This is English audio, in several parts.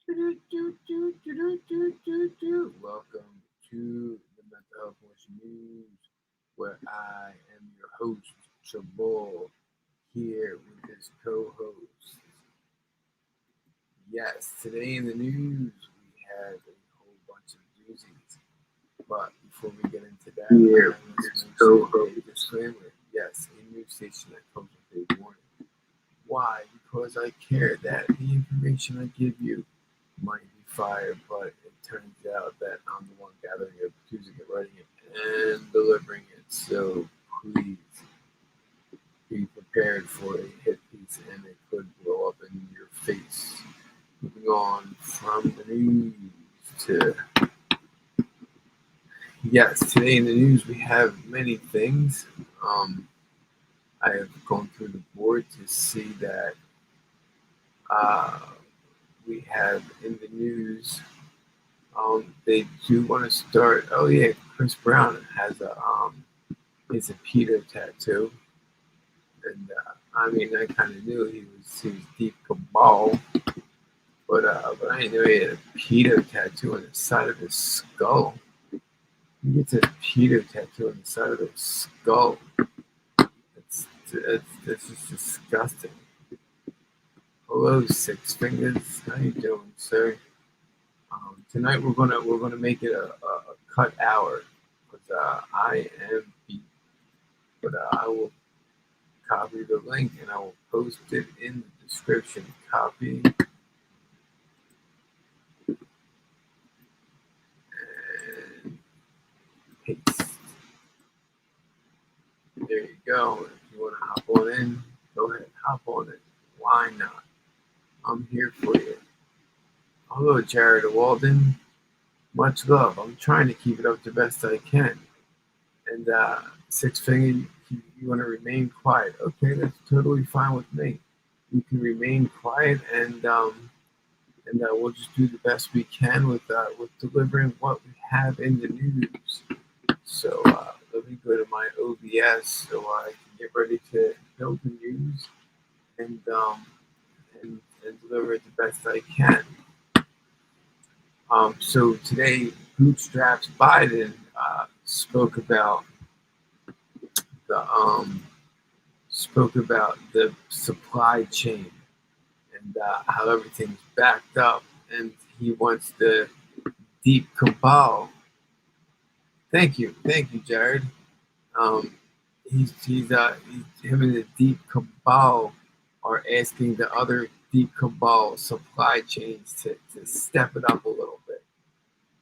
Welcome to the Mental Health Voice News, where I am your host, Chabal, here with his co-host. Yes, today in the news we have a whole bunch of doozies. But before we get into that, here with his co-host. Disclaimer: yes, a news station that comes with a warning. Why? Because I care that the information I give you might be fire, but it turns out that I'm the one gathering it, choosing it, writing it, and delivering it. So please be prepared for a hit piece, and it could blow up in your face. Moving on from the news to yes, today in the news we have many things. I have gone through the board to see that uh, we have in the news. They do want to start. Oh yeah, Chris Brown has a Peter tattoo, and I mean I kind of knew he was deep cabal, but I didn't know he had a Peter tattoo on the side of his skull. He gets a Peter tattoo on the side of his skull. That's just disgusting. Hello, Six Fingers. How you doing, sir? Tonight we're gonna make it a cut hour because I am beat. But I will copy the link and I will post it in the description. Copy and paste. There you go. If you want to hop on in, go ahead, hop on in. Why not? I'm here for you. Hello, Jared Walden. Much love. I'm trying to keep it up the best I can. And Six Finger, you want to remain quiet. Okay, that's totally fine with me. You can remain quiet, and we'll just do the best we can with delivering what we have in the news. So let me go to my OBS so I can get ready to build the news and and deliver it the best I can. So today, Bootstraps Biden spoke about the supply chain and how everything's backed up, and he wants the deep cabal. Thank you, Jared. Um, him and the deep cabal are asking the other deep cabal supply chains to step it up a little bit,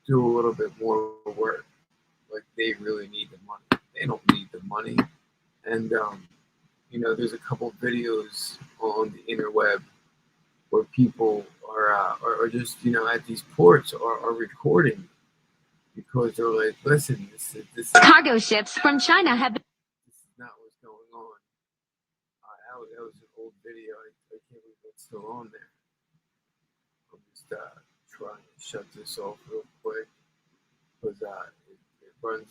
do a little bit more work. Like they really need the money. They don't need the money, and there's a couple videos on the interweb where people are just at these ports are recording because they're like, listen, this is Cargo ships from China have this is not what's going on. That was an old video. I can't believe it's still on there. I'm just trying to shut this off real quick because it runs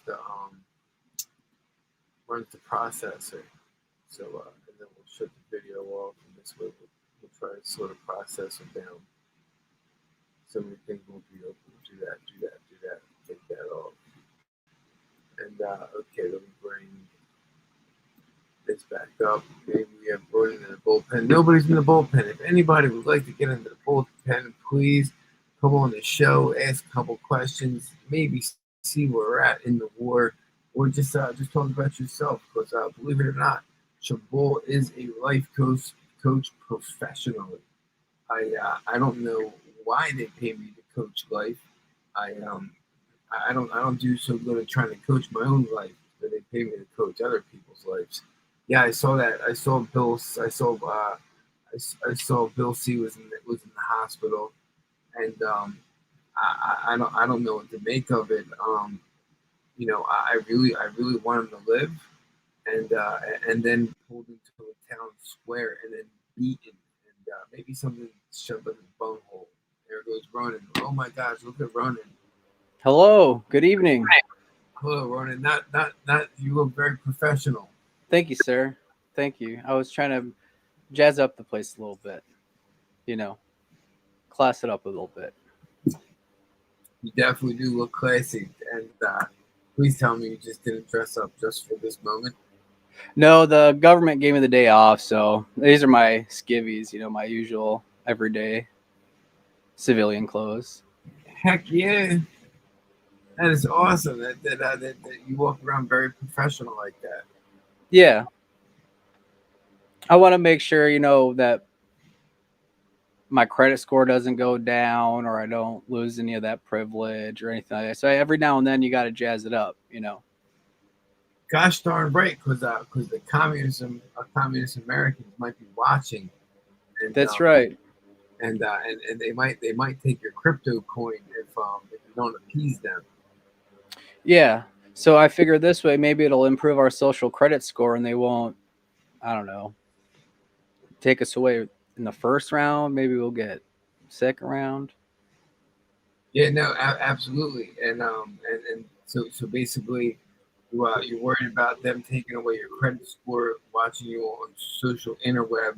the processor. So and then we'll shut the video off, and this way we'll try to sort of process it down. So many things won't be open. Do that, take that off. And okay, let me bring this back up. Maybe we have Ronan in the bullpen. Nobody's in the bullpen. If anybody would like to get into the bullpen, please come on the show, ask a couple questions, maybe see where we're at in the war, or just talk about yourself. Because believe it or not, Chabot is a life coach professionally. I don't know why they pay me to coach life. I I don't do so good at trying to coach my own life, but they pay me to coach other people's lives. Yeah, I saw that. I saw Bill. I saw Bill C was in the hospital, and I don't know what to make of it. I really want him to live, and then pulled into a town square and then beaten, and maybe something shoved in his bone hole. There goes Ronan. Oh my gosh, look at Ronan. Hello, good evening. Hello, Ronan. Not. You look very professional. Thank you, sir. Thank you. I was trying to jazz up the place a little bit, you know, class it up a little bit. You definitely do look classy, and please tell me you just didn't dress up just for this moment. No, the government gave me the day off, so these are my skivvies, my usual everyday civilian clothes. Heck yeah, that is awesome. That you walk around very professional like that. Yeah. I want to make sure, that my credit score doesn't go down or I don't lose any of that privilege or anything like that. So every now and then you got to jazz it up. Gosh darn right, because the communist Americans might be watching, and That's right. and they might take your crypto coin if you don't appease them. Yeah. So I figure this way, maybe it'll improve our social credit score and they won't, I don't know, take us away in the first round. Maybe we'll get second round. Yeah, no, absolutely, and so basically, you're worried about them taking away your credit score, watching you on social interweb.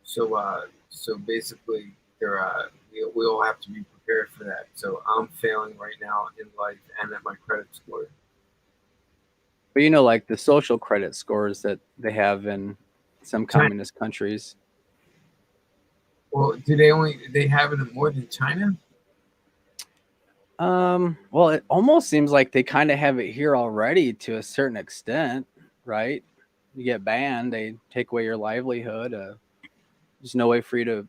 So basically, we all have to be prepared for that. So I'm failing right now in life and at my credit score. But like the social credit scores that they have in some communist countries. Well, do they have it in more than China? Well, it almost seems like they kind of have it here already to a certain extent, right? You get banned, they take away your livelihood. There's no way for you to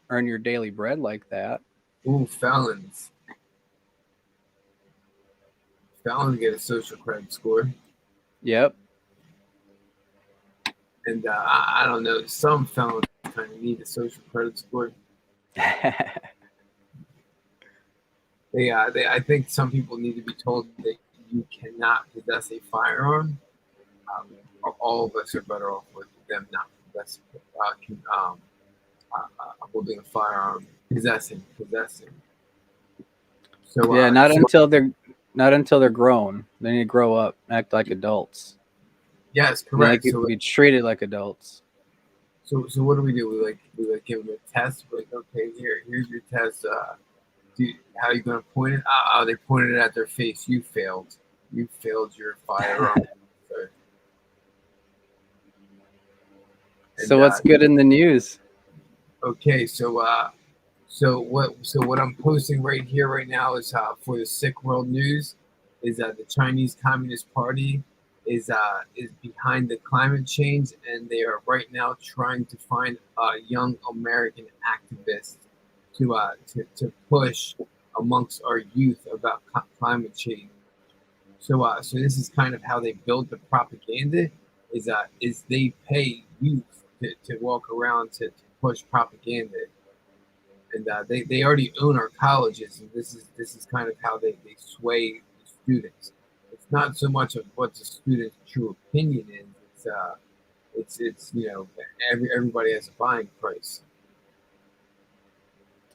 earn your daily bread like that. Ooh, felons. Felons get a social credit score. Yep. And I don't know, some felons kind of need a social credit score. I think some people need to be told that you cannot possess a firearm. All of us are better off with them not possessing, holding a firearm, possessing. So yeah, not until they're grown. They need to grow up, act like adults. Yes, correct. They be treated like adults. So what do? We give them a test. We're like, okay, here's your test. How are you going to point it? They pointed it at their face. You failed. You failed your firearm. So what's good in the news? Okay, so what I'm posting right here right now is for the Sick World News is that the Chinese Communist Party is behind the climate change, and they are right now trying to find young American activists to push amongst our youth about climate change. So this is kind of how they build the propaganda. Is they pay youth to walk around to push propaganda, and they already own our colleges, and this is kind of how they sway the students. It's not so much of what the student's true opinion is. It's everybody has a buying price.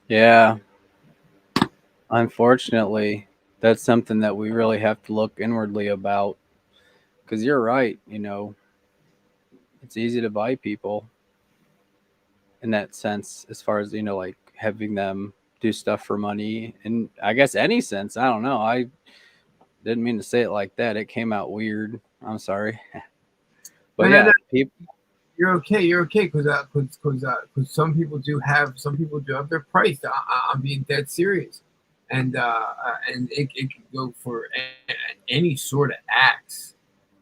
Yeah. Unfortunately, that's something that we really have to look inwardly about. Because you're right, it's easy to buy people in that sense, as far as, like having them do stuff for money. And I guess any sense, I don't know. I didn't mean to say it like that. It came out weird. I'm sorry. But No. people. You're okay, because some people do have their price. I'm being dead serious, and it can go for any sort of acts.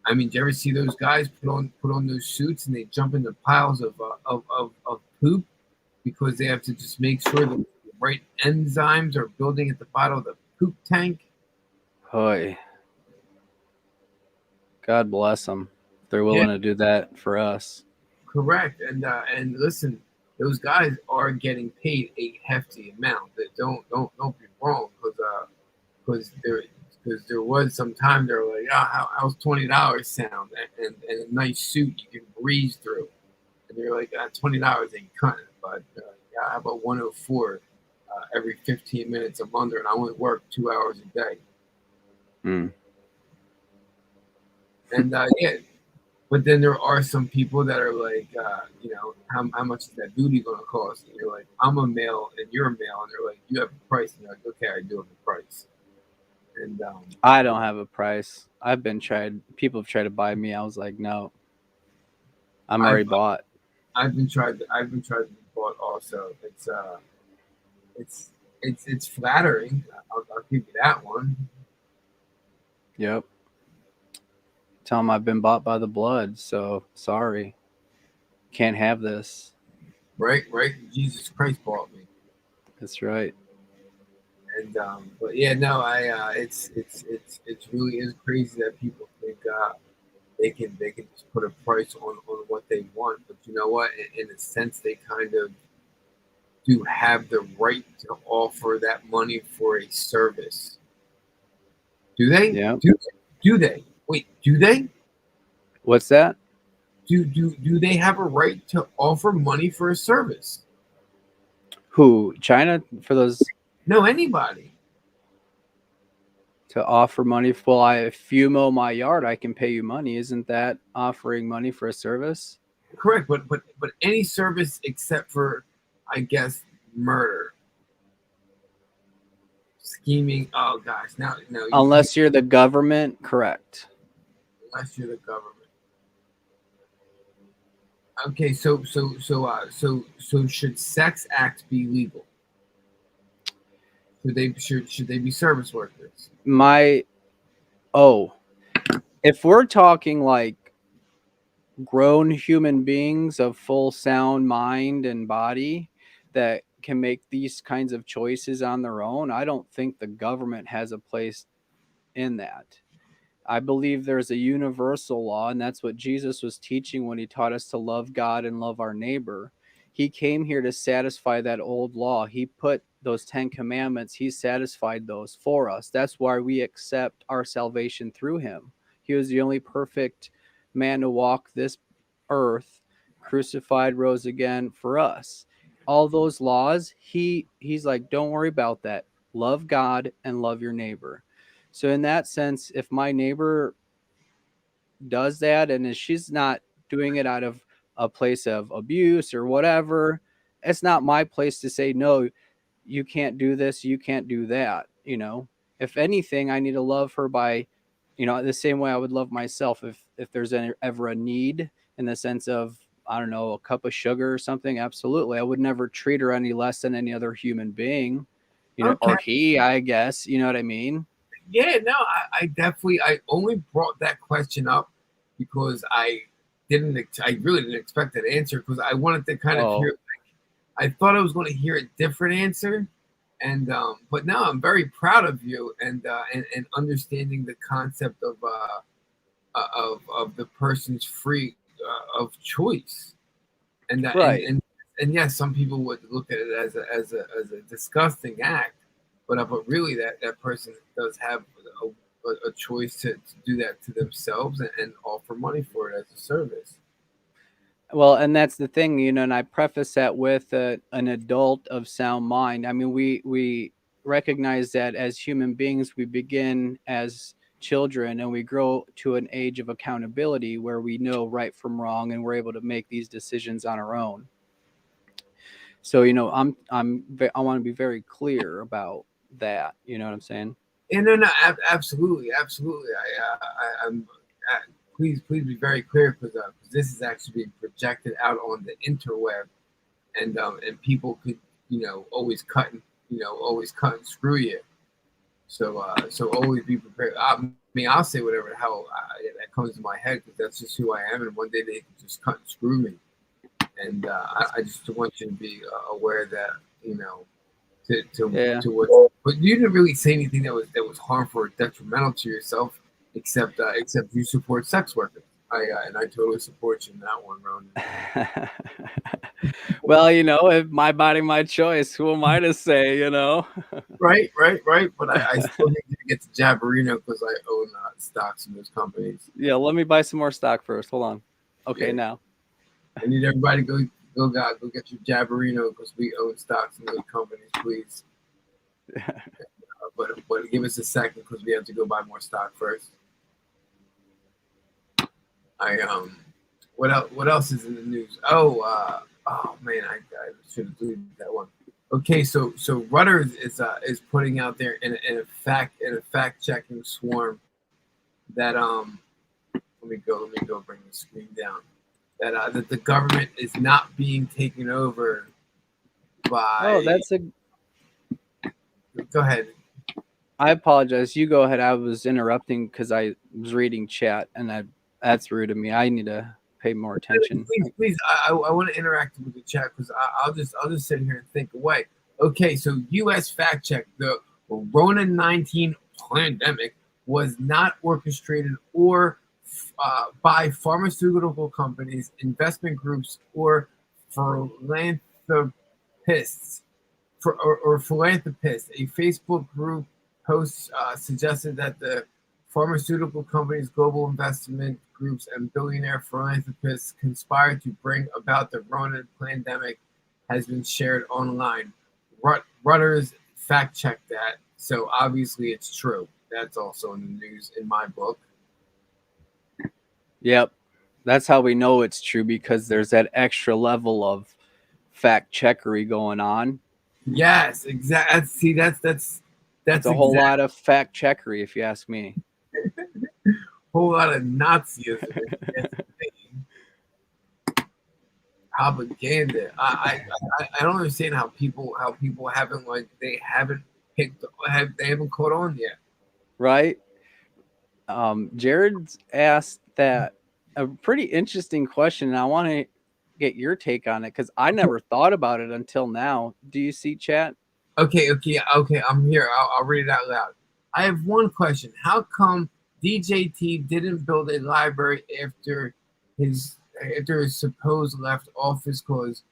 I mean, do you ever see those guys put on those suits and they jump into piles of poop because they have to just make sure that the right enzymes are building at the bottom of the poop tank? Hoy. God bless them. They're willing to do that for us. Correct, and listen, those guys are getting paid a hefty amount. That don't be wrong, because there was some time they were like, how's $20 sound, and a nice suit you can breeze through, and they're like, $20 ain't cutting it, but how about 104 every 15 minutes a month, and I only work 2 hours a day. Mm. And But then there are some people that are like, how much is that booty going to cost? And you're like, I'm a male and you're a male, and they're like, you have a price, and you're like, okay, I do have a price. And I don't have a price. People have tried to buy me. I was like, no, I'm already I've bought. I've been tried to be bought also. It's flattering. I'll give you that one. Yep. Tell them I've been bought by the blood. So sorry. Can't have this. Right. Jesus Christ bought me. That's right. And but yeah, no, it's really is crazy that people think they can just put a price on what they want. But you know what? In a sense, they kind of do have the right to offer that money for a service. Do they? Yeah. Do they? Wait, do they? What's that? Do they have a right to offer money for a service? Who? China for those No, anybody. to offer money? Well, if you mow my yard, I can pay you money. Isn't that offering money for a service? Correct, but any service except for, I guess, murder, scheming. Oh gosh, now no. Unless you're the government, correct. Unless you're the government. Okay, so should sex acts be legal? Should they be service workers? If we're talking like grown human beings of full sound mind and body that can make these kinds of choices on their own, I don't think the government has a place in that. I believe there's a universal law, and that's what Jesus was teaching when he taught us to love God and love our neighbor. He came here to satisfy that old law. He put those 10 commandments, he satisfied those for us. That's why we accept our salvation through him. He was the only perfect man to walk this earth, crucified, rose again for us. All those laws, he's like, don't worry about that. Love God and love your neighbor. So in that sense, if my neighbor does that and she's not doing it out of a place of abuse or whatever, it's not my place to say, no, you can't do this, you can't do that. If anything, I need to love her by, the same way I would love myself. If there's ever a need in the sense of, I don't know, a cup of sugar or something, absolutely. I would never treat her any less than any other human being, Okay. or he, I guess, you know what I mean? Yeah, no, I only brought that question up because I really didn't expect that answer because I wanted to kind of hear. I thought I was going to hear a different answer, and but now I'm very proud of you and understanding the concept of the person's free of choice, and that Right. and yes, some people would look at it as a disgusting act, but really that person does have a choice to do that to themselves and offer money for it as a service. Well, and that's the thing, and I preface that with an adult of sound mind. I mean, we recognize that as human beings, we begin as children and we grow to an age of accountability where we know right from wrong and we're able to make these decisions on our own. So, I want to be very clear about that. You know what I'm saying? And no, absolutely. I'm please be very clear because this is actually being projected out on the interweb, and people could always cut and screw you. So always be prepared. I mean, I'll say whatever the hell that comes to my head because that's just who I am, and one day they can just cut and screw me. And I just want you to be aware that to what. But you didn't really say anything that was harmful or detrimental to yourself, except you support sex workers. And I totally support you in that one, Ronan. Well, if my body, my choice. Who am I to say? Right. But I still need to get to Jabarino because I own stocks in those companies. Yeah, let me buy some more stock first. Hold on. Okay, yeah. Now. I need everybody to go get your Jabarino because we own stocks in those companies, please. But give us a second because we have to go buy more stock first. What else is in the news? Oh man, I should have deleted that one. Okay, so Reuters is putting out there in a fact checking swarm that let me go bring the screen down, that the government is not being taken over by. Oh, that's a. Go ahead. I apologize. You go ahead. I was interrupting because I was reading chat, and that's rude of me. I need to pay more attention. Please, I want to interact with the chat because I'll just sit here and think away. Okay, so U.S. fact check: the Corona-19 pandemic was not orchestrated or by pharmaceutical companies, investment groups, or philanthropists. Or philanthropists. A Facebook group post suggested that the pharmaceutical companies, global investment groups, and billionaire philanthropists conspired to bring about the Corona pandemic has been shared online. Reuters fact-checked that, so obviously it's true. That's also in the news in my book. Yep. That's how we know it's true, because there's that extra level of fact checkery going on. Yes, exactly. See, that's a whole lot of fact checkery, if you ask me. Whole lot of Nazism. Propaganda. I don't understand how people haven't they haven't caught on yet. Right. Jared's asked that a pretty interesting question, and I want to get your take on it because I never thought about it until now. Do you see chat? Okay. I'm here. I'll read it out loud. I have one question. How come DJT didn't build a library after his supposed left office? Cause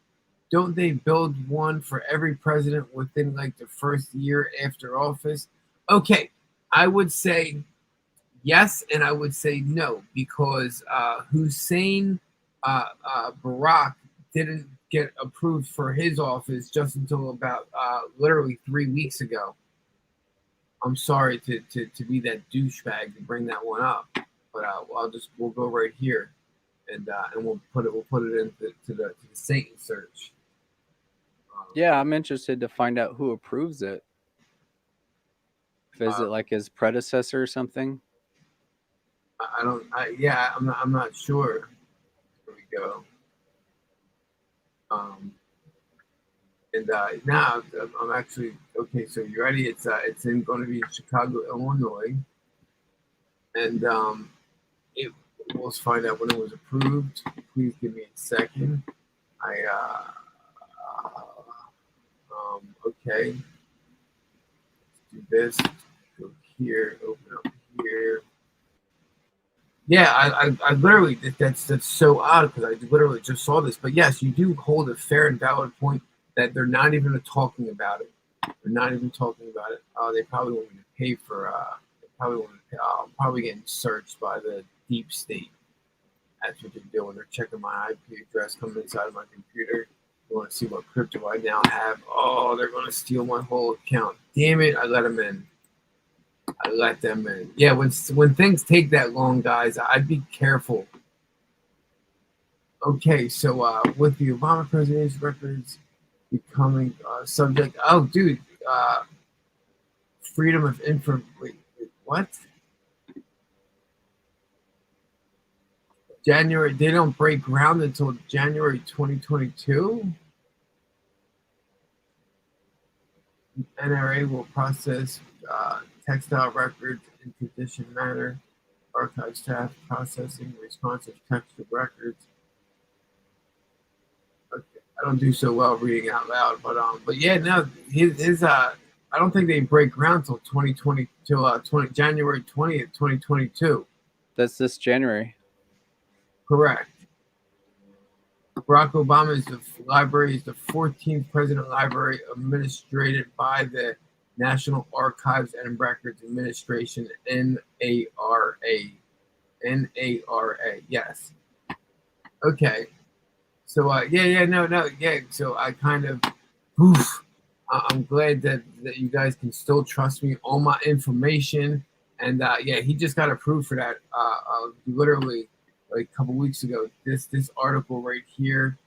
don't they build one for every president within like the first year after office? Okay, I would say yes, and I would say no, because Hussein Barack didn't get approved for his office just until about literally 3 weeks ago. I'm sorry to be that douchebag to bring that one up, but we'll go right here, and we'll put it into the Satan search. Yeah, I'm interested to find out who approves it. Is it like his predecessor or something? I'm not sure. Here we go. And now I'm actually okay. So you ready? It's going to be in Chicago, Illinois, and let's find out when it was approved. Please give me a second. Okay. Let's do this. Go here. Open up here. Yeah, I literally that's so odd because I literally just saw this. But yes, you do hold a fair and valid point that they're not even talking about it. They're not even talking about it. They probably want me to pay for. They probably want to pay. I'm probably getting searched by the deep state. That's what they're doing. They're checking my IP address coming inside of my computer. They want to see what crypto I now have. Oh, they're going to steal my whole account. Damn it! I let them in. I let them in. Yeah, when things take that long, guys, I'd be careful. Okay, so with the Obama presidency records becoming subject, oh, dude, freedom of info. Wait, what? January. They don't break ground until January 2022. NRA will process textile records in condition manner. Archive staff processing responsive text of records. Okay. I don't do so well reading out loud, but yeah, no, his I don't think they break ground till 2020 till January 20th, 2022. That's this January. Correct. Barack Obama's library is the 14th president library administered by the National Archives and Records Administration, NARA. NARA, yes. Okay. So yeah. So I kind of, I'm glad that you guys can still trust me, all my information, and yeah, he just got approved for that. Literally like a couple weeks ago. This article right here.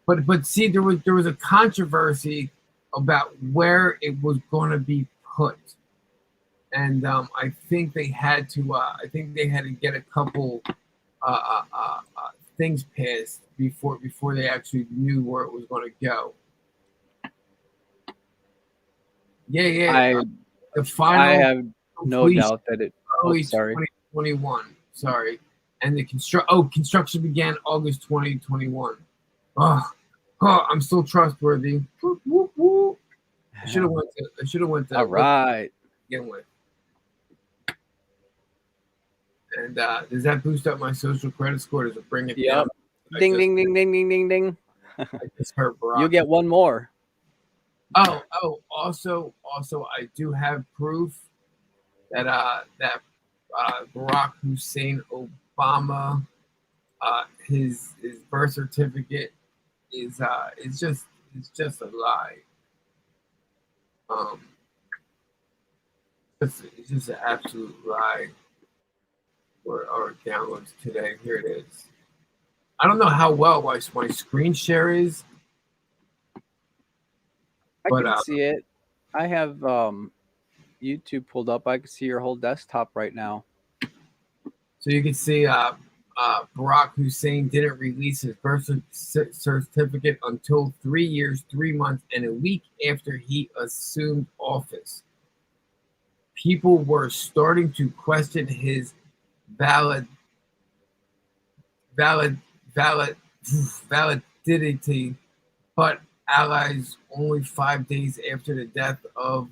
But see, there was a controversy about where it was going to be put, and I think they had to. I think they had to get a couple things passed before they actually knew where it was going to go. Yeah, yeah. I The I final have no completion doubt that it. Oh, early sorry. 2021. Sorry, and the construction began August 2021. Oh, I'm still trustworthy. Whoop, whoop, whoop. I should have went to. I should have went to. All right. Begin with. And does that boost up my social credit score? Does it bring it Yep. down? Ding, ding, ding, ding, ding, ding, ding. I just heard Barack. You get one more. Oh. Also, I do have proof that Barack Hussein Obama, his birth certificate is just a lie. It's just an absolute lie. Or our downloads today. Here it is. I don't know how well my screen share is. I But, can see it. I have YouTube pulled up. I can see your whole desktop right now. So you can see Barack Hussein didn't release his birth certificate until 3 years, 3 months, and a week after he assumed office. People were starting to question his validity, but allies only 5 days after the death of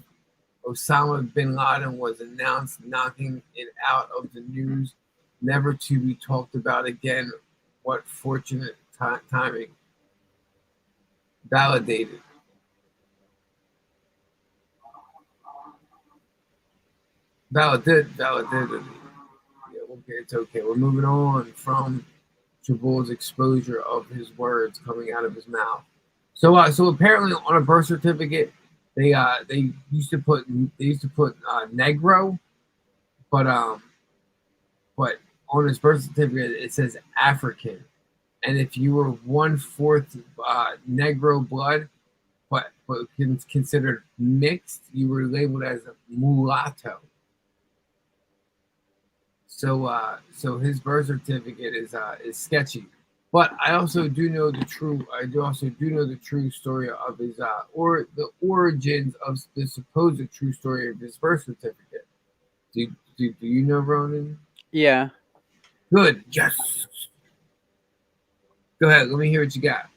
Osama bin Laden was announced, knocking it out of the news, never to be talked about again. What fortunate timing. Validated. Validated. Yeah, okay, it's okay. We're moving on from Jaboul's exposure of his words coming out of his mouth. So apparently on a birth certificate, they used to put Negro, but on his birth certificate it says African, and if you were 1/4 Negro blood, but considered mixed, you were labeled as a mulatto. So his birth certificate is sketchy. But I also do know the true. I do also do know the true story of his or the origins of the supposed true story of his birth certificate. Do you know, Ronan? Yeah. Good. Yes. Go ahead. Let me hear what you got.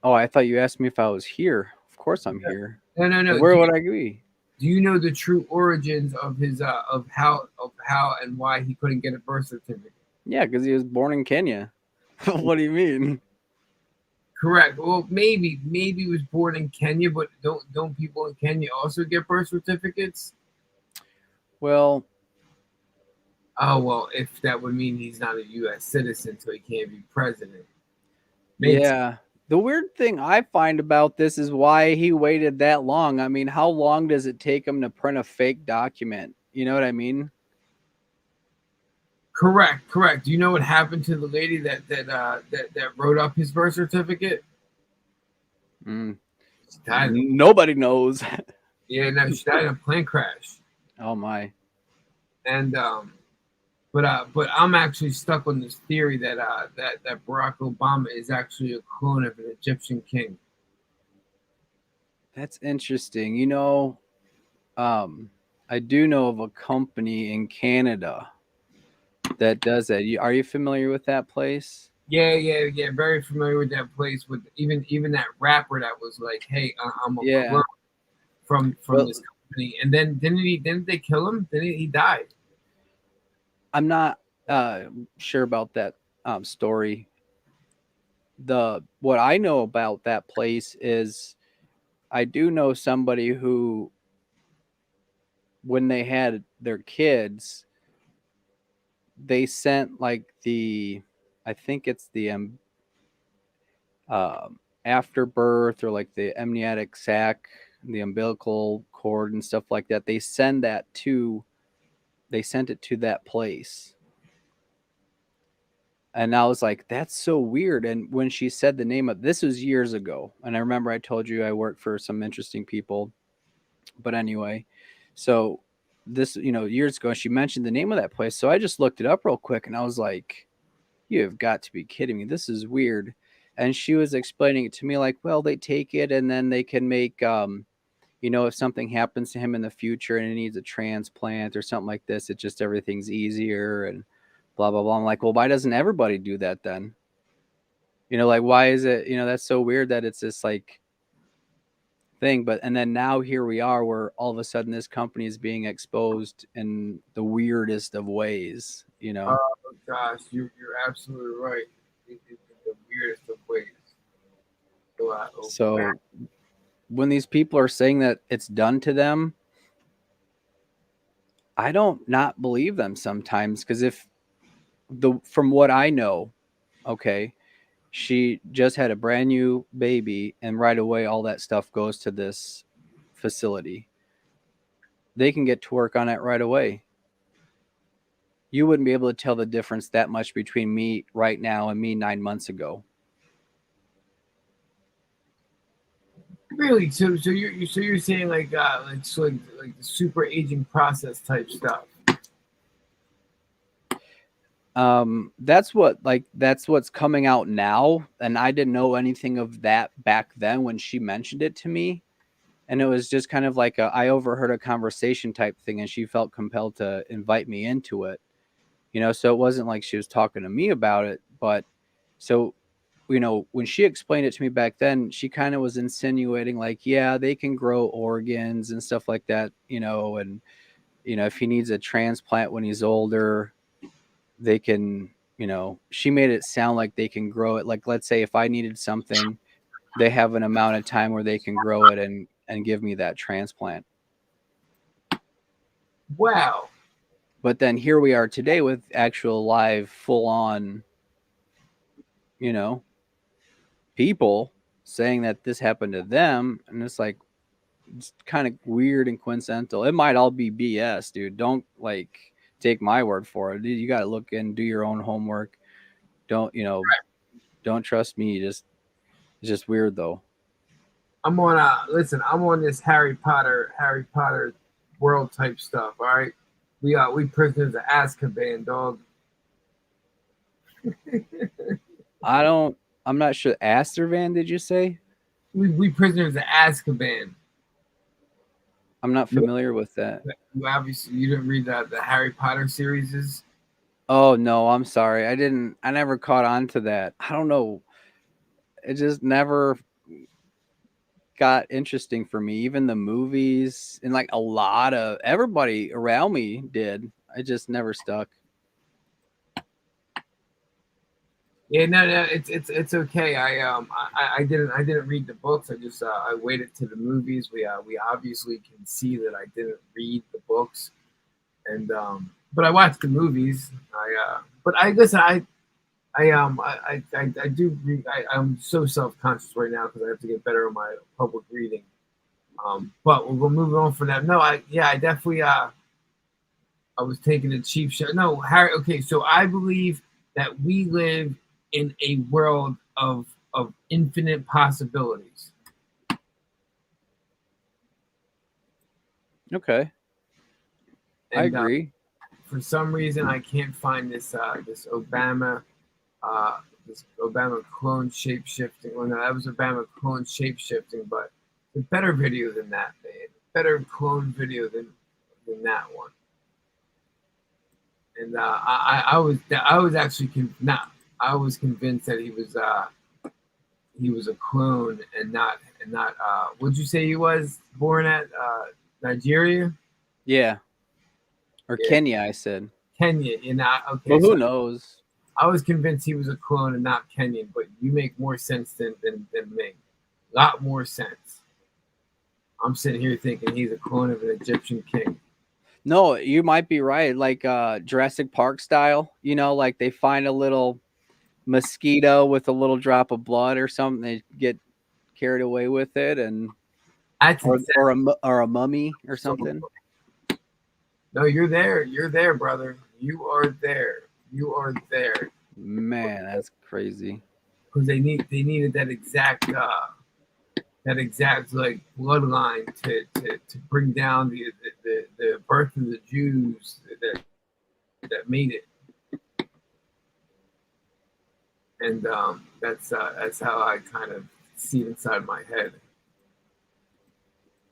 Oh, I thought you asked me if I was here. Of course I'm here. No. Where would I be? Do you know the true origins of his of how and why he couldn't get a birth certificate? Yeah, because he was born in Kenya. What do you mean? Correct. Well, maybe he was born in Kenya, but don't people in Kenya also get birth certificates? Well, if that would mean he's not a U.S. citizen, so he can't be president. Makes yeah. The weird thing I find about this is why he waited that long. I mean, how long does it take him to print a fake document? You know what I mean? Correct. Do you know what happened to the lady that wrote up his birth certificate? Nobody knows. Yeah, no, she died in a plane crash. Oh my. And but I'm actually stuck on this theory that that Barack Obama is actually a clone of an Egyptian king. That's interesting. You know, I do know of a company in Canada that does that. Are you familiar with that place? Yeah. Very familiar with that place. With even that rapper that was like, "Hey, I'm a clone from this company," and then didn't they kill him? Then he died. I'm not sure about that story. What I know about that place is I do know somebody who, when they had their kids, they sent like I think it's the afterbirth or like the amniotic sac, the umbilical cord and stuff like that. They sent it to that place. And I was like, that's so weird. And when she said the name of this was years ago. And I remember I told you I worked for some interesting people. But anyway, so this, years ago, she mentioned the name of that place. So I just looked it up real quick and I was like, you have got to be kidding me. This is weird. And she was explaining it to me like, well, they take it and then they can make, if something happens to him in the future and he needs a transplant or something like this, it just everything's easier and blah, blah, blah. I'm like, well, why doesn't everybody do that then? Like, why is it, that's so weird that it's this like thing. But, and then now here we are where all of a sudden this company is being exposed in the weirdest of ways, Oh gosh, you're absolutely right. In the weirdest of ways. So when these people are saying that it's done to them, I don't not believe them sometimes, because from what I know, okay, she just had a brand new baby and right away all that stuff goes to this facility. They can get to work on it right away. You wouldn't be able to tell the difference that much between me right now and me 9 months ago. Really? So you're saying like the super aging process type stuff? That's what's coming out now, and I didn't know anything of that back then when she mentioned it to me. And it was just kind of like I overheard a conversation type thing, and she felt compelled to invite me into it. So it wasn't like she was talking to me about it, but so, when she explained it to me back then, she kind of was insinuating like, yeah, they can grow organs and stuff like that, and, if he needs a transplant when he's older, they can, she made it sound like they can grow it. Like, let's say if I needed something, they have an amount of time where they can grow it and give me that transplant. Wow. But then here we are today with actual live, full on, people saying that this happened to them. And it's like, it's kind of weird and coincidental. It might all be BS, dude. Don't take my word for it. You got to look and do your own homework. Don't trust me. It's just weird though. I'm on this Harry Potter world type stuff. All right. We prisoners of Azkaban, dog. I'm not sure. Azkaban, did you say? We prisoners of Azkaban. I'm not familiar with that. You didn't read the Harry Potter series? Oh no, I'm sorry. I never caught on to that. I don't know. It just never got interesting for me. Even the movies and like a lot of everybody around me did. I just never stuck. Yeah, no, it's okay. I didn't read the books. I waited to the movies. We obviously can see that I didn't read the books, and but I watched the movies. I do read. I'm so self-conscious right now because I have to get better at my public reading. But we'll move on from that. No, I definitely I was taking a cheap shot. No, Harry. Okay, so I believe that we live in a world of infinite possibilities. Okay. And, I agree. For some reason, I can't find this Obama clone shape shifting. Well, no, that was Obama clone shape shifting, but a better video than that, man. Better clone video than that one. And I was actually I was convinced that he was a clone and not what'd you say he was born at Nigeria? Yeah. Or yeah. Kenya, I said. Kenya, okay. Well, who knows? I was convinced he was a clone and not Kenyan, but you make more sense than me. A lot more sense. I'm sitting here thinking he's a clone of an Egyptian king. No, you might be right. Like Jurassic Park style, like they find a little mosquito with a little drop of blood or something. They get carried away with it, and or a mummy or something. No, you're there. You're there, brother. You are there. You are there. Man, that's crazy. because they needed that exact like bloodline to bring down the birth of the Jews that made it, and that's how I kind of see it inside my head.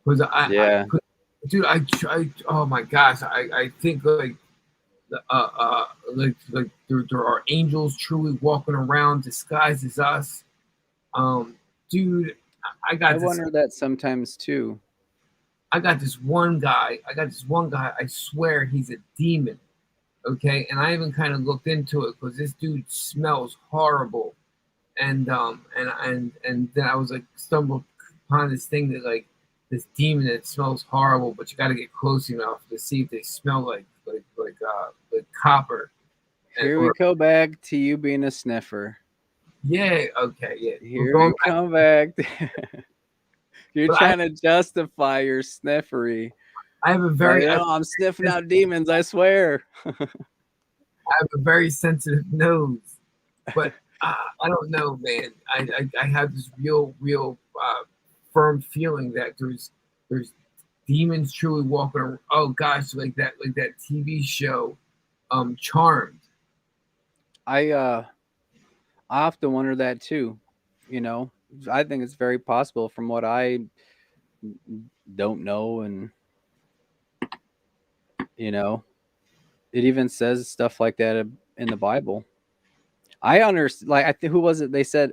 Because Yeah. dude, oh my gosh, I think like like there are angels truly walking around disguised as us. Dude, I got I this. wonder that sometimes too. I got this one guy. I swear he's a demon. Okay, and I even kind of looked into it because this dude smells horrible. And then I was like stumbled upon this thing that like this demon that smells horrible, but you got to get close enough to see if they smell like copper. Here we go back to you being a sniffer. Yeah. Okay. Yeah. Here we come back. You're trying to justify your sniffery. I have a very. I'm sniffing out demons. I swear. I have a very sensitive nose, but I don't know, man. I have this real firm feeling that there's demons truly walking around. Oh gosh, like that TV show, Charmed. I often wonder that too. You know, I think it's very possible from what I don't know, and you know, it even says stuff like that in the Bible. I understand. Like, I think who was it? They said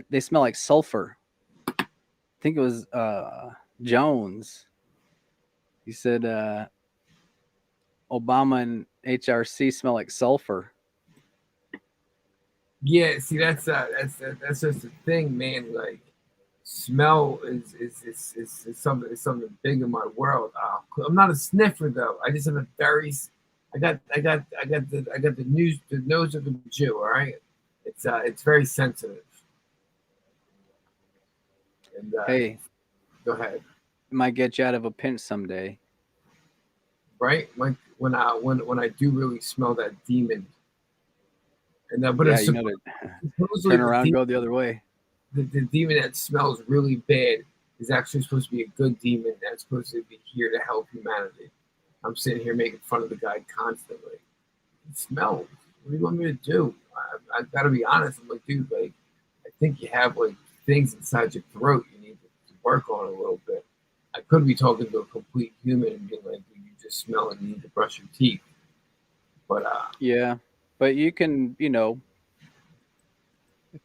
they smell like sulfur. I think it was Jones. He said Obama and HRC smell like sulfur. Yeah, see, that's just the thing, man. Like, smell is something big in my world. I'm not a sniffer though. I just have a very, I got the nose of a Jew. All right, it's very sensitive. And Hey, go ahead. It might get you out of a pinch someday. Right, like when I do really smell that demon. And but yeah, it's turn around, go the other way. The demon that smells really bad is actually supposed to be a good demon that's supposed to be here to help humanity. I'm sitting here making fun of the guy constantly. It smells. What do you want me to do? I've got to be honest. I'm like, dude, like, I think you have like things inside your throat you need to work on a little bit. I could be talking to a complete human and being like, you just smell and you need to brush your teeth. But yeah, but you can, if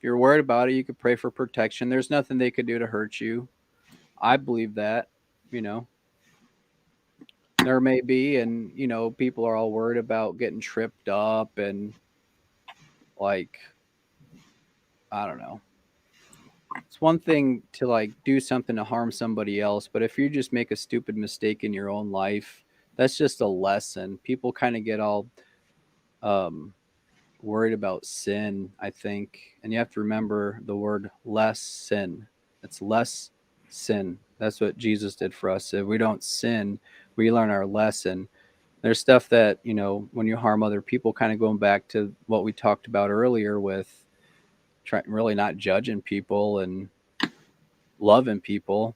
you're worried about it, you could pray for protection. There's nothing they could do to hurt you. I believe that, there may be, and people are all worried about getting tripped up and like, I don't know. It's one thing to like do something to harm somebody else, but if you just make a stupid mistake in your own life, that's just a lesson. People kind of get all worried about sin, I think, and you have to remember the word less sin. It's less sin. That's what Jesus did for us. If we don't sin, we learn our lesson. There's stuff that, when you harm other people, kind of going back to what we talked about earlier with trying really not judging people and loving people,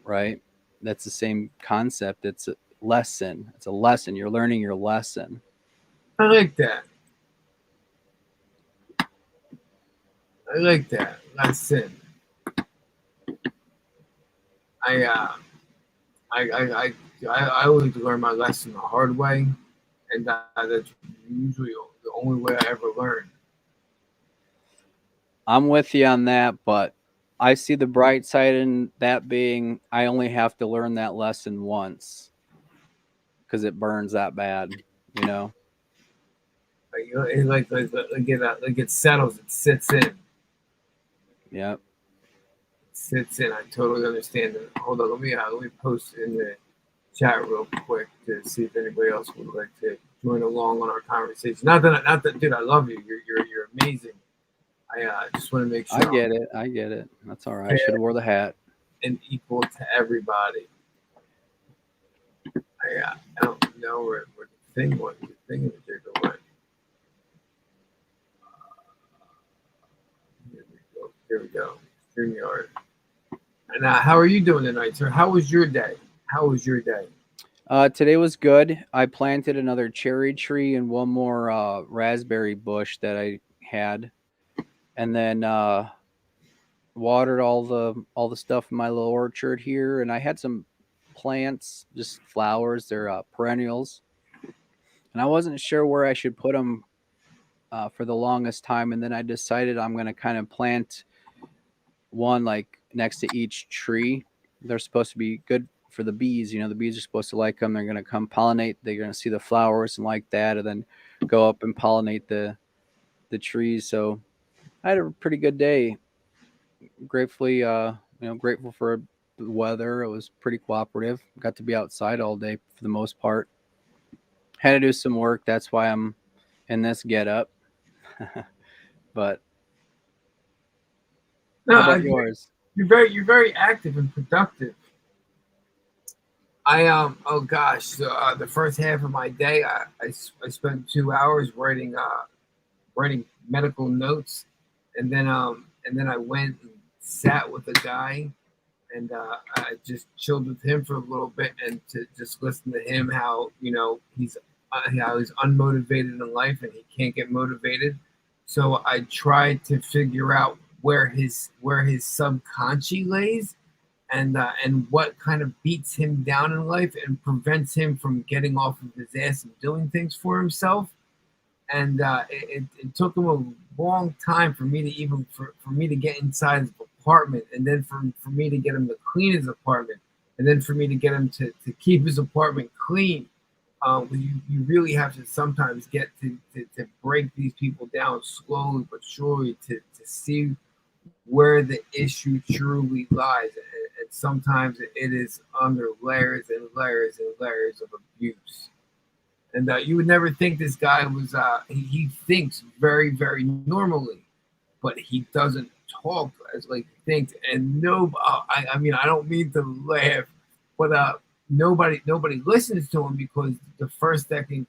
right? That's the same concept. It's a lesson. It's a lesson. You're learning your lesson. I like that. Lesson. I always learn my lesson the hard way, and that's usually the only way I ever learn. I'm with you on that, but I see the bright side in that being I only have to learn that lesson once because it burns that bad, Like it settles, it sits in. Yep. It sits in. I totally understand it. Hold on, let me post in the chat real quick to see if anybody else would like to join along on our conversation. Not that, dude. I love you. You're amazing. I just want to make sure. I get it. That's all right. I should have wore the hat. And equal to everybody. I don't know where the thing went. The thing in particular went. Here we go. StreamYard. And how are you doing tonight, sir? How was your day? How was your day? Today was good. I planted another cherry tree and one more raspberry bush that I had, and then watered all the stuff in my little orchard here. And I had some plants, just flowers. They're perennials, and I wasn't sure where I should put them for the longest time. And then I decided I'm going to kind of plant one like next to each tree. They're supposed to be good for the bees. You know, the bees are supposed to like them. They're going to come pollinate. They're going to see the flowers and like that, and then go up and pollinate the trees. So I had a pretty good day. Gratefully, grateful for the weather. It was pretty cooperative. Got to be outside all day for the most part. Had to do some work. That's why I'm in this get up. But No, how about yours? you're very active and productive. Oh gosh, the first half of my day, I spent 2 hours writing medical notes, and then I went and sat with a guy, and I just chilled with him for a little bit, and to just listen to him how how he's unmotivated in life and he can't get motivated. So I tried to figure out where his subconscious lays, and what kind of beats him down in life and prevents him from getting off of his ass and doing things for himself. And it took him a long time for me to for me to get inside his apartment, and then for me to get him to clean his apartment, and then for me to get him to keep his apartment clean. You really have to sometimes get to break these people down slowly but surely to see where the issue truly lies. And sometimes it is under layers and layers and layers of abuse. And you would never think this guy was, he thinks very, very normally, but he doesn't talk as like he thinks. And no, I mean, I don't mean to laugh, but nobody listens to him because the first thing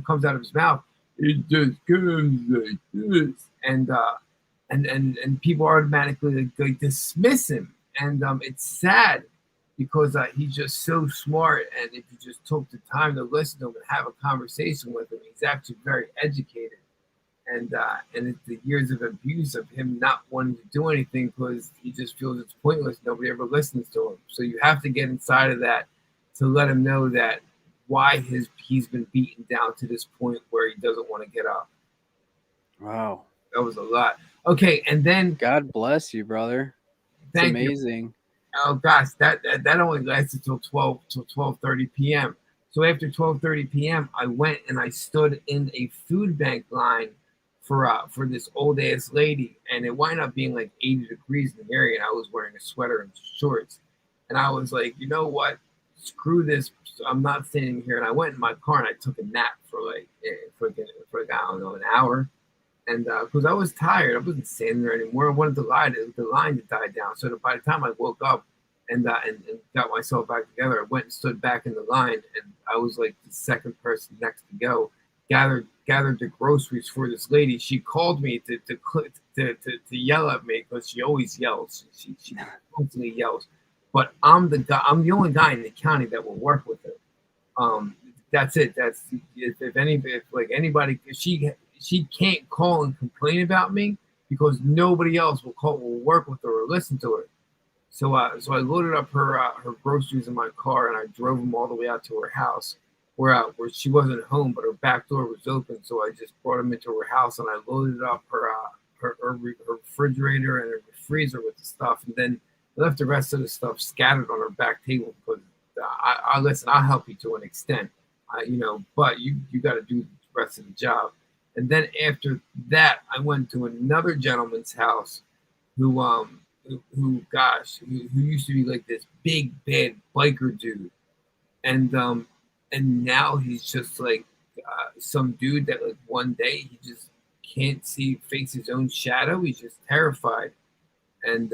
comes out of his mouth, it just goes like this. And people automatically like dismiss him, and it's sad because he's just so smart. And if you just took the time to listen to him and have a conversation with him, he's actually very educated. And it's the years of abuse of him not wanting to do anything because he just feels it's pointless. Nobody ever listens to him. So you have to get inside of that to let him know that why he's been beaten down to this point where he doesn't want to get up. Wow. That was a lot. Okay, and then God bless you, brother. It's amazing. You. Oh gosh, that only lasted till 12:30 p.m. So after 12:30 p.m., I went and I stood in a food bank line for this old ass lady, and it wound up being like 80 degrees in the area, and I was wearing a sweater and shorts, and I was like, you know what? Screw this! I'm not standing here. And I went in my car and I took a nap for I don't know, an hour. And because I was tired, I wasn't standing there anymore. I wanted the line to die down. So that by the time I woke up and got myself back together, I went and stood back in the line, and I was like the second person next to go. Gathered the groceries for this lady. She called me to yell at me because she always yells. She constantly yells. But I'm the only guy in the county that will work with her. That's it. That's if anybody, she can't call and complain about me because nobody else will work with her or listen to her. So I loaded up her groceries in my car, and I drove them all the way out to her house, where she wasn't home, but her back door was open. So I just brought them into her house, and I loaded up her refrigerator and her freezer with the stuff, and then I left the rest of the stuff scattered on her back table because I listen. I'll help you to an extent, but you got to do the rest of the job. And then after that, I went to another gentleman's house who used to be like this big bad biker dude, and now he's just like some dude that like one day he just can't face his own shadow. He's just terrified, and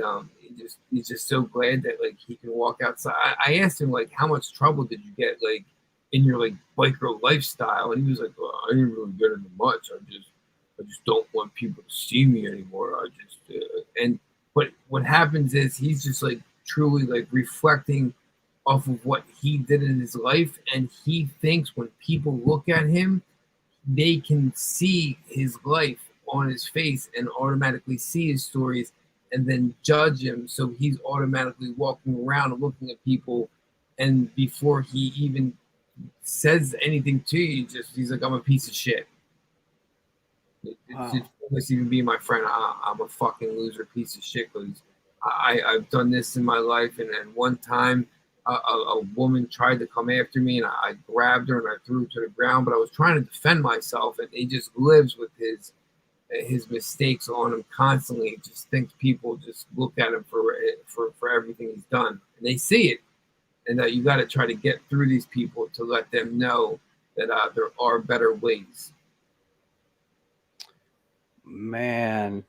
he's just so glad that like he can walk outside. I asked him like, how much trouble did you get like in your like biker lifestyle? And he was like, well, I didn't really get into much. I just don't want people to see me anymore. And But what happens is he's just like truly like reflecting off of what he did in his life, and he thinks when people look at him, they can see his life on his face and automatically see his stories and then judge him. So he's automatically walking around and looking at people, and before he even says anything to you, just he's like, I'm a piece of shit. Wow. It's pointless even being my friend. I'm a fucking loser piece of shit because I've done this in my life. And then one time a woman tried to come after me, and I grabbed her and I threw her to the ground, but I was trying to defend myself, and he just lives with his mistakes on him constantly. He just thinks people just look at him for everything he's done, and they see it. And you got to try to get through these people to let them know that there are better ways. Man,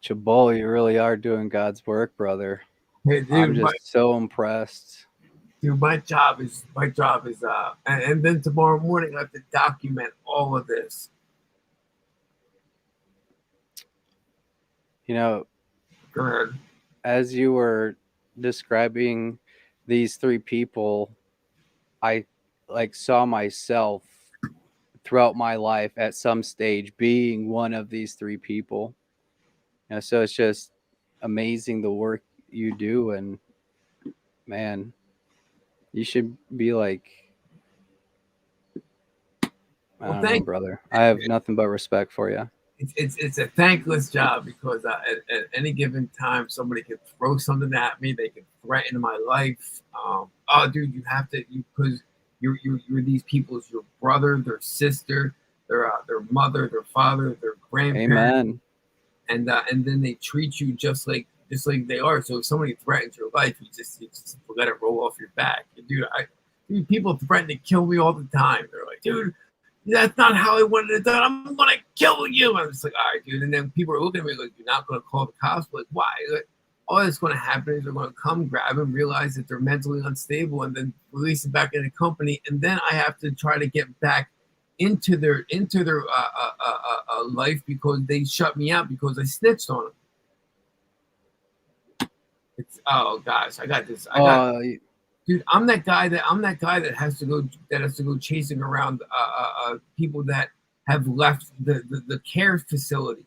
Chabol, you really are doing God's work, brother. Hey, I'm dude, just so impressed. my job is and then tomorrow morning I have to document all of this. You know, Go ahead. as you were describing these three people, I like saw myself throughout my life at some stage being one of these three people. So it's just amazing the work you do, and man, you should be like, I don't know, brother. I have nothing but respect for you. It's a thankless job because at any given time somebody can throw something at me. They can threaten my life. Oh, dude, you have to because you're these people's your brother, their sister, their mother, their father, their grandparents. Amen. And then they treat you just like they are. So if somebody threatens your life, you just let it roll off your back. Dude, people threaten to kill me all the time. They're like, dude, that's not how I wanted it done. I'm gonna kill you. I'm just like, all right, dude. And then people are looking at me like, you're not gonna call the cops. Like, why? Like, all that's gonna happen is they're gonna come grab them, realize that they're mentally unstable, and then release them back in the company. And then I have to try to get back into their life because they shut me out because I snitched on them. It's oh gosh, I got this. Dude, I'm that guy that has to go chasing around people that have left the care facility.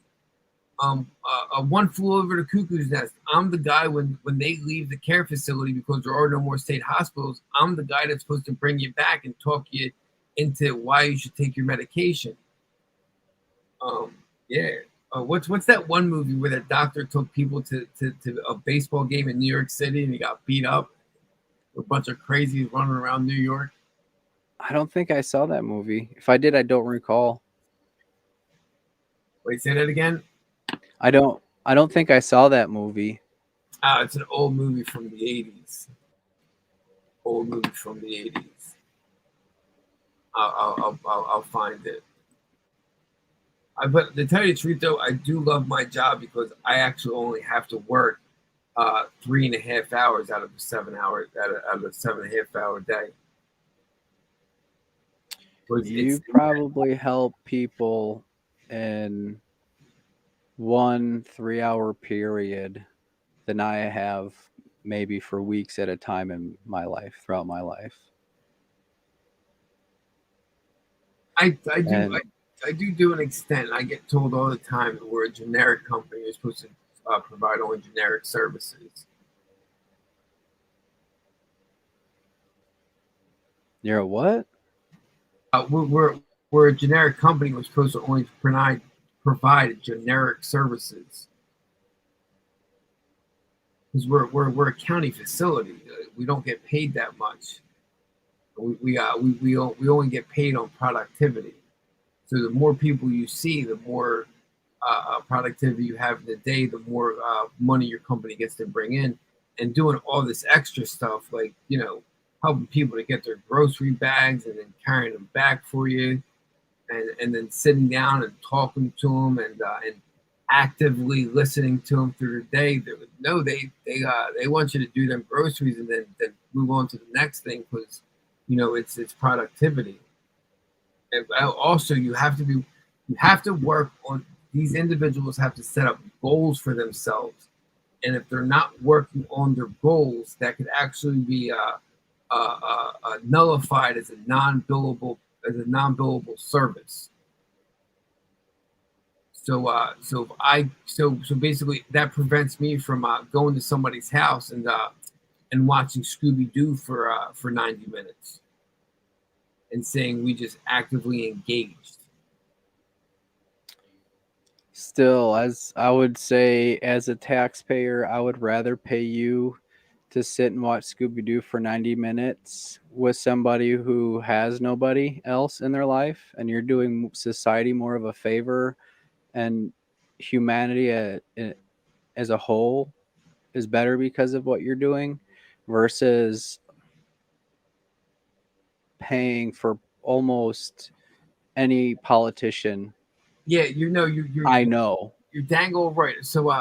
One flew over the cuckoo's nest. I'm the guy when they leave the care facility because there are no more state hospitals. I'm the guy that's supposed to bring you back and talk you into why you should take your medication. Yeah. What's that one movie where that doctor took people to a baseball game in New York City and he got beat up? A bunch of crazies running around New York. I don't think I saw that movie. If I did, I don't recall. Wait, say that again? I don't think I saw that movie. It's an old movie from the 80s. Old movie from the 80s. I'll find it. But to tell you the truth, though, I do love my job because I actually only have to work 3.5 hours out of a 7 hour out of a 7.5 hour day. You probably help people in 1 3 hour period than I have maybe for weeks at a time in my life, throughout my life. I do to an extent. I get told all the time that we're a generic company. You're supposed to provide only generic services. You're a what? We're a generic company. We're supposed to only provide generic services because we're a county facility. We don't get paid that much. We only get paid on productivity. So the more people you see, the more productivity you have in the day, the more money your company gets to bring in. And doing all this extra stuff, like, helping people to get their grocery bags and then carrying them back for you, and then sitting down and talking to them and actively listening to them through the day. They want you to do them groceries and then move on to the next thing because it's productivity. And also you have to work on these individuals have to set up goals for themselves, and if they're not working on their goals, that could actually be nullified as a non-billable service. So basically that prevents me from going to somebody's house and watching Scooby Doo for 90 minutes and saying we just actively engaged. Still, as I would say, as a taxpayer, I would rather pay you to sit and watch Scooby Doo for 90 minutes with somebody who has nobody else in their life, and you're doing society more of a favor, and humanity as a whole is better because of what you're doing, versus paying for almost any politician Yeah, you're I know. you're dang all right. So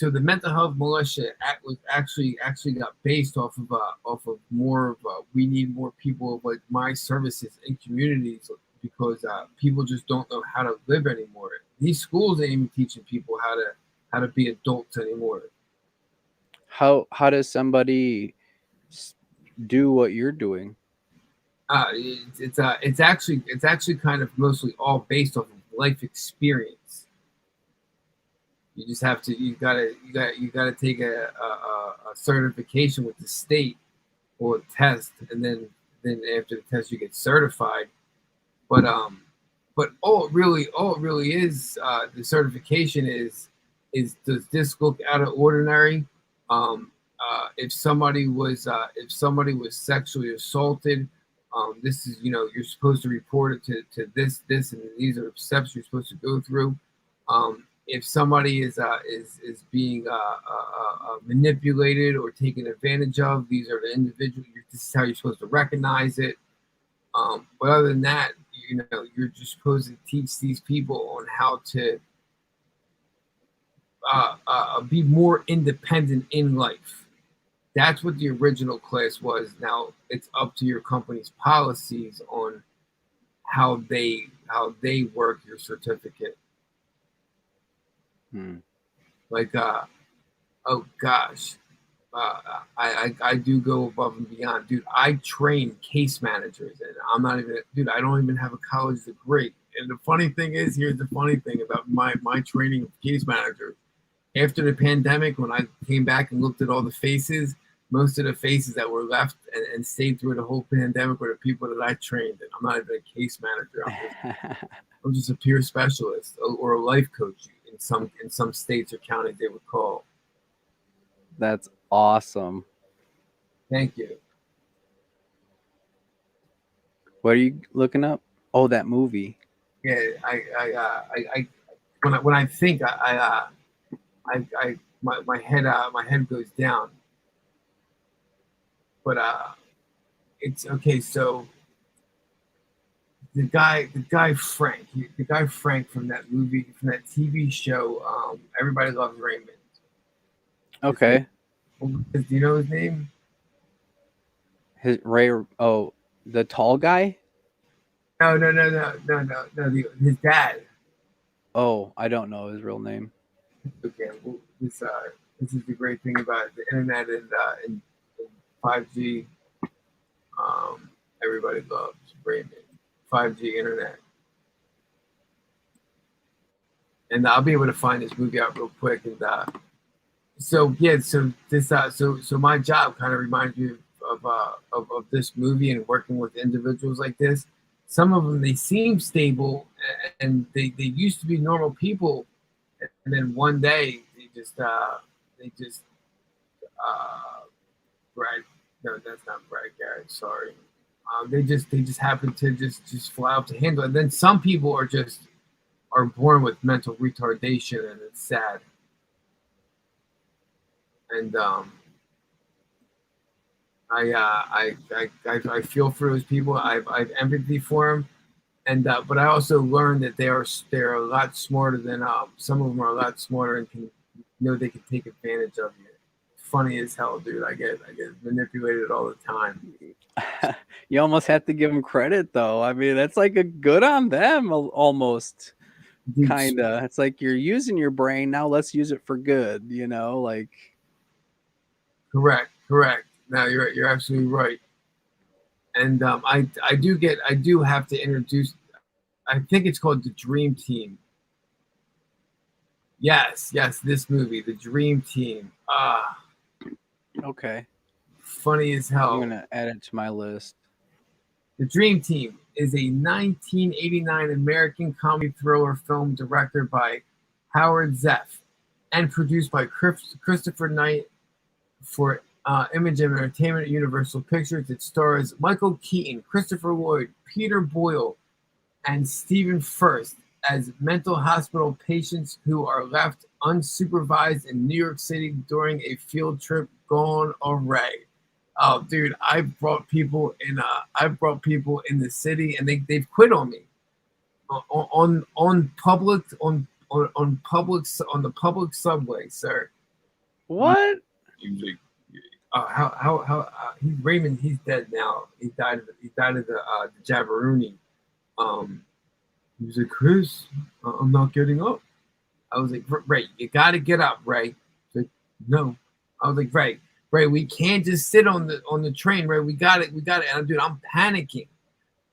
the mental health militia was actually got based off of more of we need more people of like my services in communities, because people just don't know how to live anymore. These schools ain't even teaching people how to be adults anymore. How does somebody do what you're doing? It's actually kind of mostly all based off of life experience. You just have to you gotta take a certification with the state or a test, and then after the test you get certified. But all it really is, the certification is does this look out of ordinary? If somebody was sexually assaulted, this is, you're supposed to report it to this, and these are the steps you're supposed to go through. If somebody is being manipulated or taken advantage of, these are the individuals. This is how you're supposed to recognize it. But other than that, you're just supposed to teach these people on how to be more independent in life. That's what the original class was. Now it's up to your company's policies on how they work your certificate. Like, oh gosh, I do go above and beyond, dude. I train case managers, and I'm not even, dude. I don't even have a college degree. And the funny thing is, here's the funny thing about my training of case managers. After the pandemic, when I came back and looked at all the faces, most of the faces that were left and stayed through the whole pandemic were the people that I trained. And I'm not even a case manager. I'm just a peer specialist or a life coach in some states or counties they would call. That's awesome. Thank you. What are you looking up? Oh, that movie. Yeah, when I think my head goes down. But it's okay. So the guy Frank, from that movie, from that TV show, Everybody Loves Raymond. Okay. Do you know his name? Oh, the tall guy? No. His dad. Oh, I don't know his real name. Okay, well, this is the great thing about the internet and 5G. Everybody loves Raymond. 5G internet. And I'll be able to find this movie out real quick. And so my job kind of reminds me of this movie and working with individuals like this. Some of them, they seem stable and they used to be normal people, and then one day they just Brad. No, that's not Brad Garrett. Sorry. They just happen to just fly up to handle it. And then some people are born with mental retardation, and it's sad. And I feel for those people. I've empathy for them, and but I also learned that they're a lot smarter than some of them are a lot smarter and can they can take advantage of you. Funny as hell, dude. I get manipulated all the time. You almost have to give them credit, though. I mean, that's like a good on them almost. Dude, Kinda. It's like you're using your brain now. Let's use it for good. You know, like correct. No, you're absolutely right. And I do have to introduce. I think it's called The Dream Team. Yes, this movie, The Dream Team. okay. Funny as I'm hell. gonna add it to my list. The Dream Team is a 1989 American comedy thriller film directed by Howard Zepf and produced by Christopher Knight for Image and Entertainment at Universal Pictures. It stars Michael Keaton, Christopher Lloyd, Peter Boyle, and Stephen Furst as mental hospital patients who are left unsupervised in New York City during a field trip gone awry. Oh, dude, I've brought people in the city, and they've quit on me on the public subway, sir. What? He was like, he's Raymond. He's dead now. He died of the Jabberoonie. He was like, Chris, I'm not getting up. I was like, Ray, you got to get up, Ray. He's like, no. I was like, Ray, we can't just sit on the train, Ray. We got it. And dude, I'm panicking.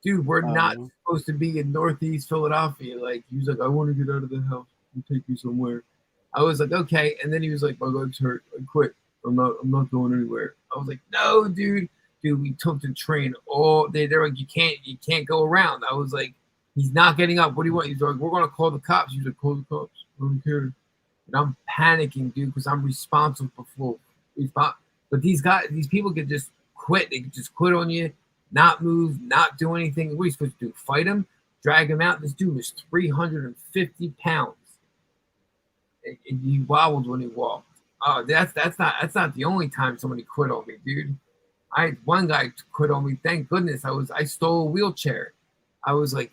Dude, we're not supposed to be in Northeast Philadelphia. Like, he was like, I want to get out of the house and take you somewhere. I was like, okay. And then he was like, my legs hurt. I quit. I'm not going anywhere. I was like, no, dude, we took the train all day. They're like, you can't go around. I was like, he's not getting up. What do you want? He's like, we're gonna call the cops. He's like, call the cops. I don't care. And I'm panicking, dude, because I'm responsible for. But these people could just quit. They could just quit on you, not move, not do anything. What are you supposed to do? Fight him? Drag him out? This dude was 350 pounds, and he wobbled when he walked. Oh, that's not the only time somebody quit on me, dude. I had one guy quit on me. Thank goodness. I stole a wheelchair. I was like,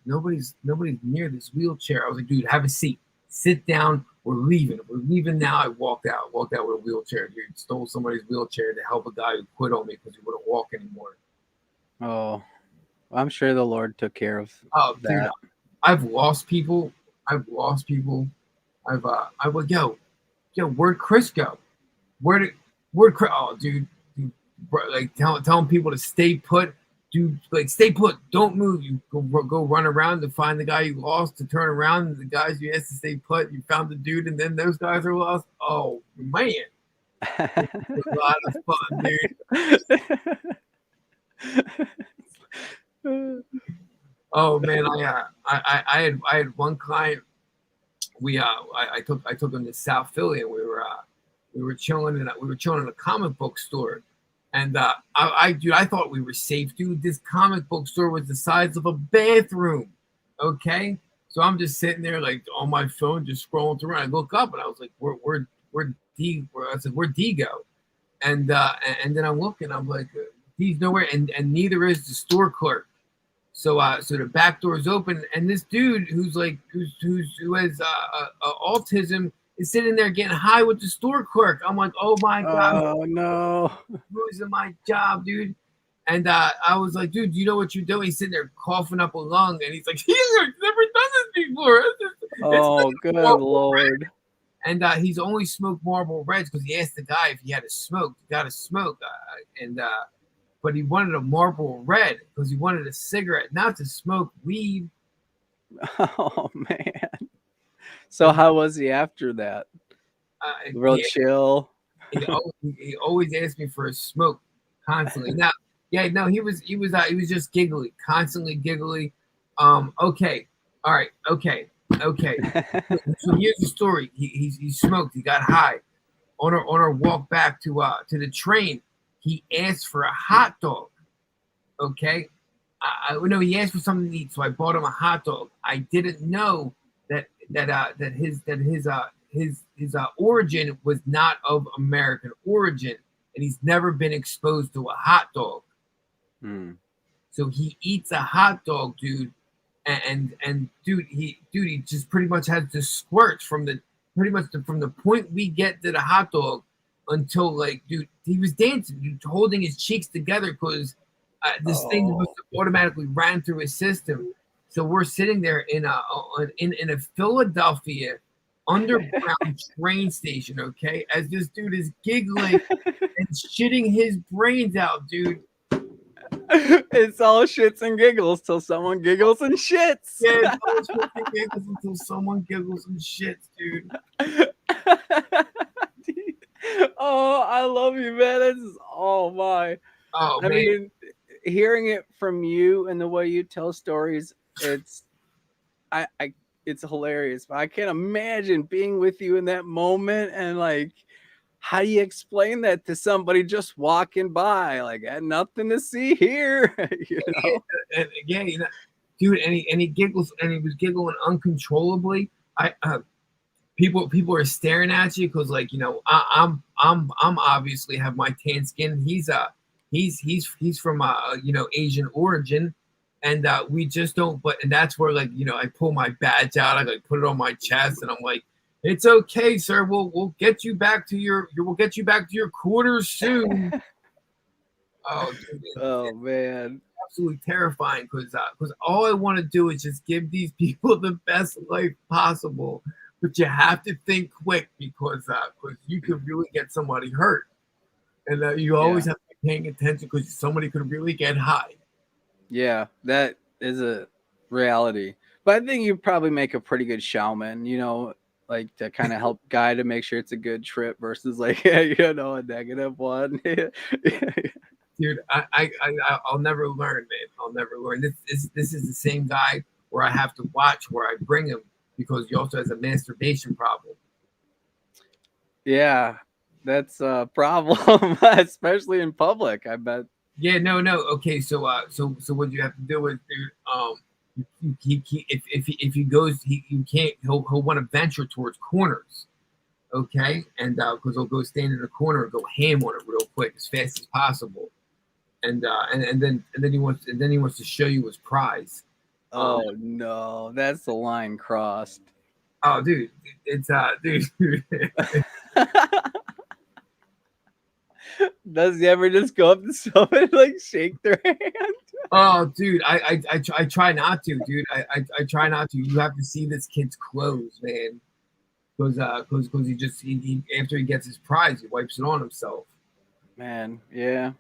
nobody's near this wheelchair. I was like, dude, have a seat. Sit down. We're leaving now. I walked out with a wheelchair. Dude, stole somebody's wheelchair to help a guy who quit on me because he wouldn't walk anymore. Oh, I'm sure the Lord took care of that. Dude, I've lost people. I've like, yo, where'd Chris go? Where'd Chris? Oh, dude, like telling people to stay put. Dude, like, stay put. Don't move. You go run around to find the guy you lost, to turn around, and the guys you asked to stay put, you found the dude, and then those guys are lost. Oh, man. It's a lot of fun, dude. Oh, man. I had one client. I took him to South Philly, and we were chilling in a comic book store. And I thought we were safe, dude. This comic book store was the size of a bathroom. Okay, so I'm just sitting there like on my phone, just scrolling through. And I look up, and I was like, "Where'd D go?" And then I'm looking. I'm like, "D's nowhere," and neither is the store clerk. So the back door is open, and this dude who has autism is sitting there getting high with the store clerk. I'm like, oh my God. Oh no. Losing my job, dude. And I was like, dude, you know what you're doing? He's sitting there coughing up a lung, and he's like, he's never done this before. Oh, good Lord. And he's only smoked Marlboro Reds because he asked the guy if he had to smoke. You got to smoke. But he wanted a Marlboro Red because he wanted a cigarette, not to smoke weed. Oh, man. So how was he after that? Real chill. He always asked me for a smoke constantly. Now, he was just giggly, constantly giggly. Okay, all right, okay. So here's the story. He smoked. He got high. On our walk back to the train, he asked for a hot dog. Okay, he asked for something to eat, so I bought him a hot dog. I didn't know that his origin was not of American origin, and he's never been exposed to a hot dog. So he eats a hot dog, dude, and dude, he just pretty much has to squirt from the point we get to the hot dog until, like, dude, he was dancing, dude, holding his cheeks together because this thing must have automatically ran through his system. So we're sitting there in a Philadelphia underground train station, okay, as this dude is giggling and shitting his brains out, dude. It's all shits and giggles till someone giggles and shits. Yeah, it's always fucking giggles until someone giggles and shits, dude. Oh, I love you, man. This is all my. Oh I man, mean, hearing it from you and the way you tell stories, it's it's hilarious. But I can't imagine being with you in that moment and like, how do you explain that to somebody just walking by? Like, I had nothing to see here, you know? and again, you know, dude, and he giggles, and he was giggling uncontrollably. People are staring at you because, like, you know, I'm obviously have my tan skin. He's from you know, Asian origin, and we just don't. But and that's where, like, you know, I pull my badge out, I like put it on my chest, and I'm like, it's okay, sir. We'll get you back to we'll get you back to your quarters soon. Oh, dude, Oh man. absolutely terrifying because all I want to do is just give these people the best life possible, but you have to think quick because you could really get somebody hurt, and you always Yeah. have to be paying attention because somebody could really get high. Yeah, that is a reality. But I think you probably make a pretty good shaman, you know, like to kind of help guide to make sure it's a good trip versus like, you know, a negative one. Dude, I'll never learn, man. I'll never learn. This is the same guy where I have to watch where I bring him because he also has a masturbation problem. Yeah, that's a problem, especially in public, I bet. Yeah, no. Okay, so what you have to do is, dude, if he goes, you can't. He'll want to venture towards corners, okay, and because he'll go stand in a corner and go ham on it real quick as fast as possible, and then he wants to show you his prize. Oh no, that's the line crossed. Oh, dude, it's dude. Does he ever just go up to someone and like shake their hand? Oh, dude, I try not to, dude. I try not to. You have to see this kid's clothes, man. Because he after he gets his prize, he wipes it on himself. Man, yeah.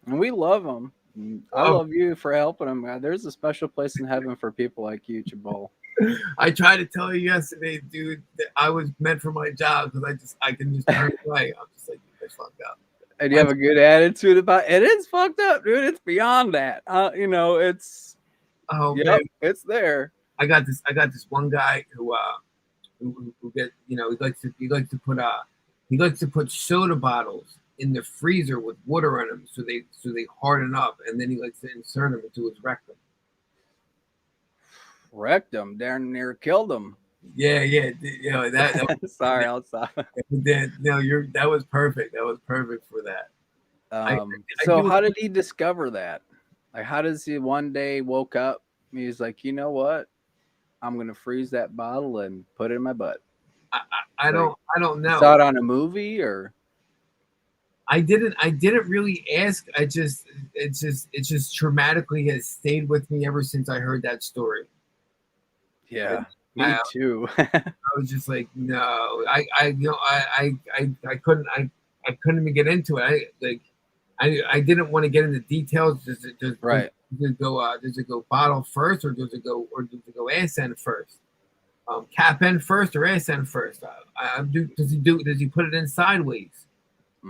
And we love him. I Oh. love you for helping him. God, there's a special place in heaven for people like you, Chabal. I tried to tell you yesterday, dude, that I was meant for my job because I can just turn away. I'm just like, you guys fucked up. And you have a good attitude about it. Is fucked up, dude. It's beyond that. You know, it's Oh yep, man, it's there. I got this one guy who get, you know, he likes to put soda bottles in the freezer with water in them so they harden up, and then he likes to insert them into his rectum. Wrecked him, darn near killed him. Yeah, you know, that Sorry, I'll stop. that was perfect. That was perfect for that. So do- how did he discover that? Like, how does he one day woke up? He's like, you know what? I'm gonna freeze that bottle and put it in my butt. I don't know. Saw it on a movie or I didn't really ask. It's just traumatically has stayed with me ever since I heard that story. yeah, me I- too. I was just like, no, I couldn't even get into it. I didn't want to get into details. Right. Does it go bottle first, or does it go ass end first? Cap end first or ass end first? Does he put it in sideways?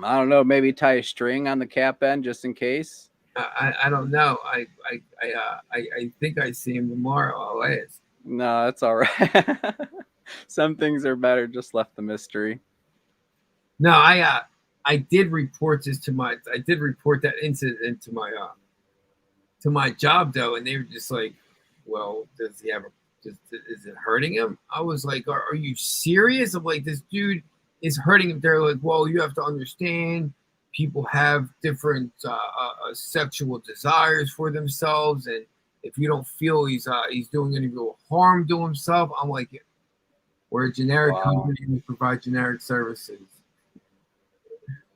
I don't know. Maybe tie a string on the cap end just in case. I don't know. I think I see him tomorrow. I'll ask. No, that's all right. Some things are better just left the mystery. No, I did report that incident to my job though, and they were just like, well, does he have is it hurting him? I was like, are you serious? I'm like, this dude is hurting him. They're like, well, you have to understand, people have different sexual desires for themselves, and if you don't feel he's doing any real harm to himself, I'm like, we're a generic company and we provide generic services.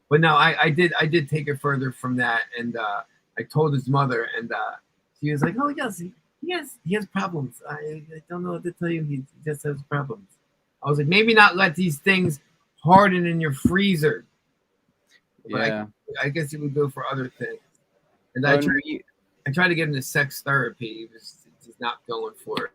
But no, I did take it further from that, and I told his mother, and she was like, oh yes, he has problems. I don't know what to tell you. He just has problems. I was like, maybe not let these things harden in your freezer. But Yeah. I guess he would go for other things. And When we, I tried to get him to sex therapy. He's not going for it.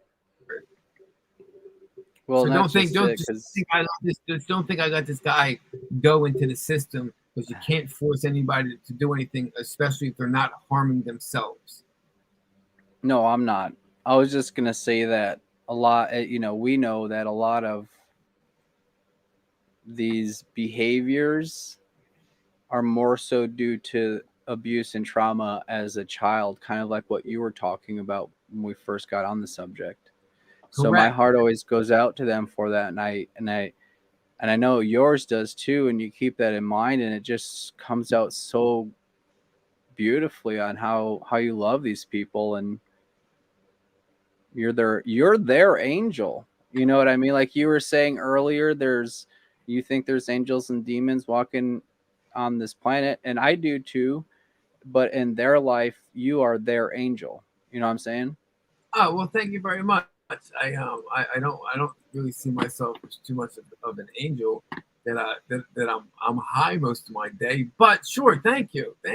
well, So that's just it, just because think just don't think I let this guy go into the system, because you can't force anybody to do anything, especially if they're not harming themselves. no, I'm not. I was just gonna say that a lot. We know that a lot of these behaviors are more so due to abuse and trauma as a child, kind of like what you were talking about when we first got on the subject. So my Correct. heart always goes out to them for that, and I know yours does too, and you keep that in mind, and it just comes out so beautifully on how you love these people, and you're their angel. You know what I mean? Like you were saying earlier, you think there's angels and demons walking on this planet, and I do too, but in their life you are their angel. You know what I'm saying? Oh well, thank you very much. I don't really see myself as too much of an angel, that I'm high most of my day. But sure, thank you. So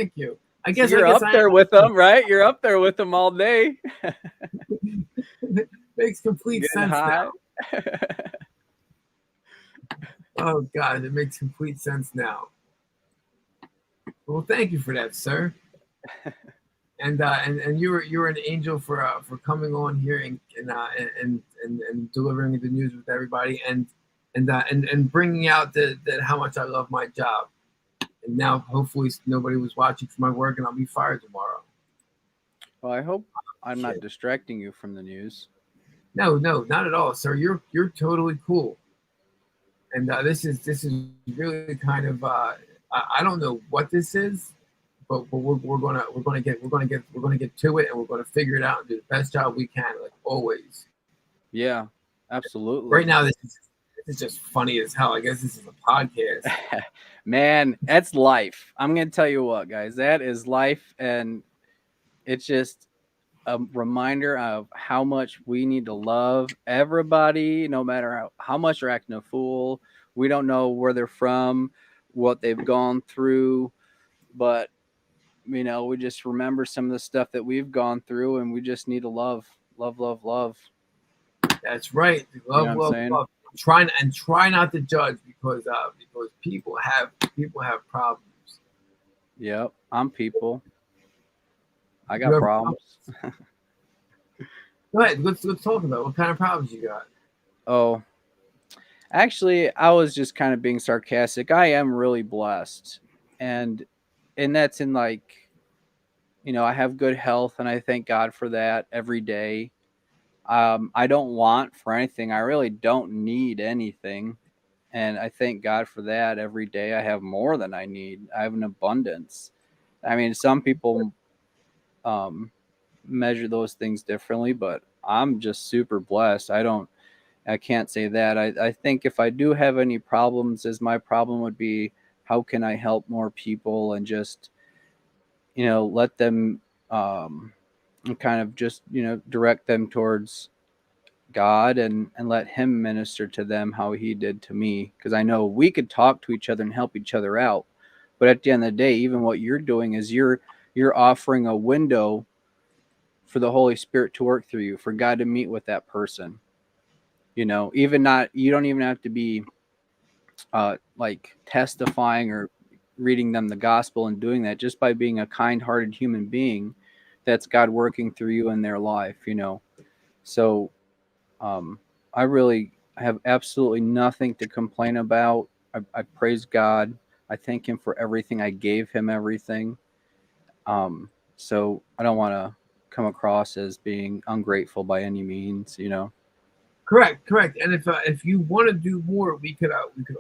I you're guess up I there with them, right? You're up there with them all day. makes complete Getting sense high. now. Oh God, it makes complete sense now. Well, thank you for that, sir. And you're an angel for coming on here and delivering the news with everybody, and bringing out that how much I love my job. And now hopefully nobody was watching for my work, and I'll be fired tomorrow. Well, I hope I'm not Shit. distracting you from the news. No, not at all, sir. You're totally cool. And this is really kind of I don't know what this is, but we're gonna get to it, and we're gonna figure it out and do the best job we can, like always. Yeah, Right absolutely. now, this is just funny as hell. I guess this is a podcast. Man, that's life. I'm going to tell you what, guys, that is life. And it's just a reminder of how much we need to love everybody, no matter how much they're acting a fool. We don't know where they're from, what they've gone through, but we just remember some of the stuff that we've gone through, and we just need to love, love, love, love. That's right. You know Love, what I'm love, saying? love. Try not to judge, because people have problems. Yep, I'm people. I You got have problems. Go ahead. Let's talk about it. What kind of problems you got. Oh, actually, I was just kind of being sarcastic. I am really blessed. And that's in like, I have good health, and I thank God for that every day. I don't want for anything. I really don't need anything. And I thank God for that every day. I have more than I need. I have an abundance. I mean, some people measure those things differently, but I'm just super blessed. I can't say that. I think if I do have any problems, as my problem would be, how can I help more people and just, let them and kind of just, direct them towards God, and let Him minister to them how He did to me. Because I know we could talk to each other and help each other out. But at the end of the day, even what you're doing is you're offering a window for the Holy Spirit to work through you, for God to meet with that person. Even not, you don't even have to be like testifying or reading them the gospel and doing that. Just by being a kind-hearted human being, that's God working through you in their life. So I really have absolutely nothing to complain about. I praise God. I thank Him for everything. I gave Him everything. So I don't want to come across as being ungrateful by any means. Correct. And if you want to do more, we could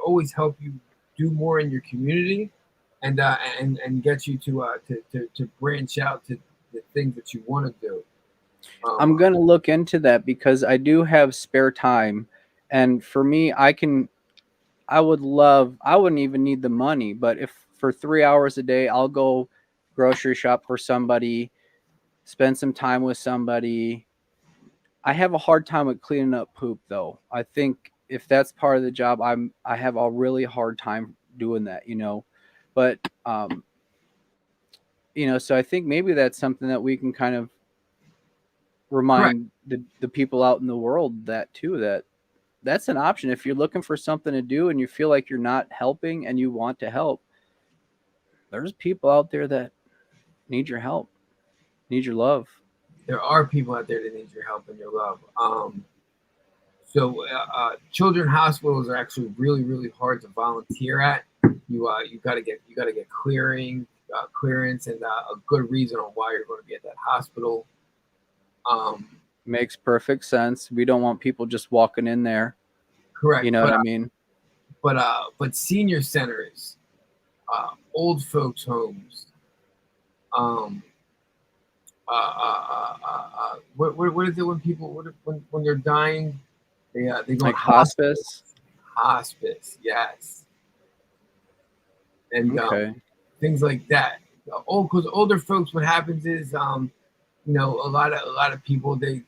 always help you do more in your community, and get you to branch out to the things that you want to do. I'm going to look into that because I do have spare time. And for me, I wouldn't even need the money, but if for 3 hours a day, I'll go grocery shop for somebody, spend some time with somebody, I have a hard time with cleaning up poop though. I think if that's part of the job, I have a really hard time doing that, you know. But you know, so I think maybe that's something that we can kind of Correct. remind the people out in the world that too, that that's an option. If you're looking for something to do and you feel like you're not helping and you want to help, there's people out there that need your help, need your love. There are people out there that need your help and your love. Children hospitals are actually really, really hard to volunteer at. You got to get clearance, and a good reason on why you're going to be at that hospital. Makes perfect sense. We don't want people just walking in there. Correct. You know what I mean? But senior centers, old folks homes, what is it when people when they're dying, they go Like to hospice. hospice, yes, and Okay. things like that. Because older folks, what happens is a lot of people they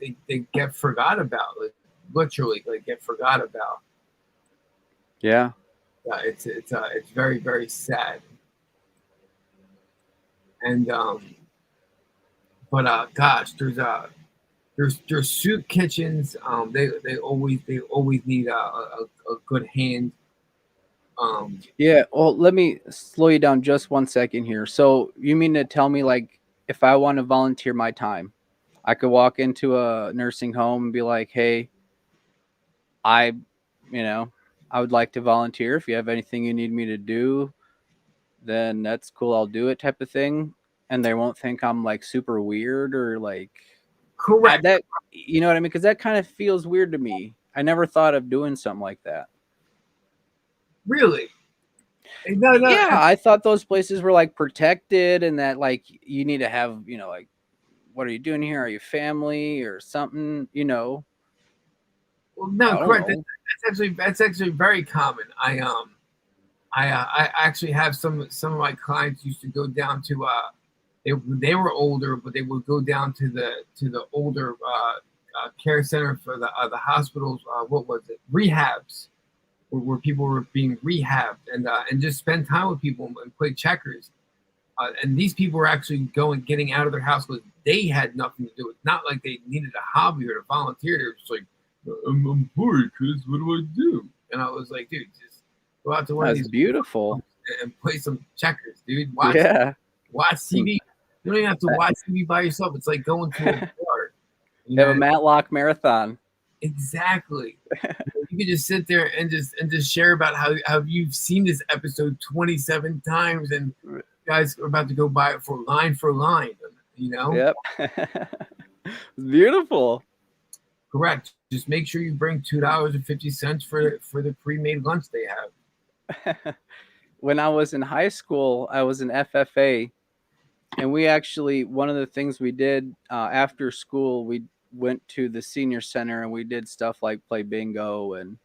get forgot about, like literally like get forgot about. Yeah. It's very, very sad. And gosh, there's soup kitchens. They always need a good hand. Yeah. Well, let me slow you down just 1 second here. So you mean to tell me, like, if I want to volunteer my time, I could walk into a nursing home and be like, "Hey, I, you know, I would like to volunteer. If you have anything you need me to do, then that's cool. I'll do it," type of thing. And they won't think I'm like super weird or like Correct. that. You know what I mean? Because that kind of feels weird to me. I never thought of doing something like that. Really? No. Yeah, I thought those places were like protected and that like you need to have, you know, like, what are you doing here? Are you family or something? You know, Well, I no, don't correct. know. That's actually very common. I actually have some of my clients used to go down to they were older, but they would go down to the older care center for the hospitals. What was it? Rehabs, where people were being rehabbed, and just spend time with people and play checkers. And these people were actually getting out of their house because they had nothing to do. It's not like they needed a hobby or to volunteer. They were just like, I'm bored, Chris. What do I do? And I was like, dude, just go out to one of That's these beautiful. and play some checkers, dude. Yeah. Watch TV. You don't even have to watch TV by yourself. It's like going to a bar. You Have a know? Matlock marathon. Exactly. You can just sit there and just share about how you've seen this episode 27 times and you guys are about to go by it for line, you know? Yep. Beautiful. Correct. Just make sure you bring $2.50 for the pre-made lunch they have. When I was in high school, I was in FFA, and we actually, one of the things we did after school, we went to the senior center and we did stuff like play bingo and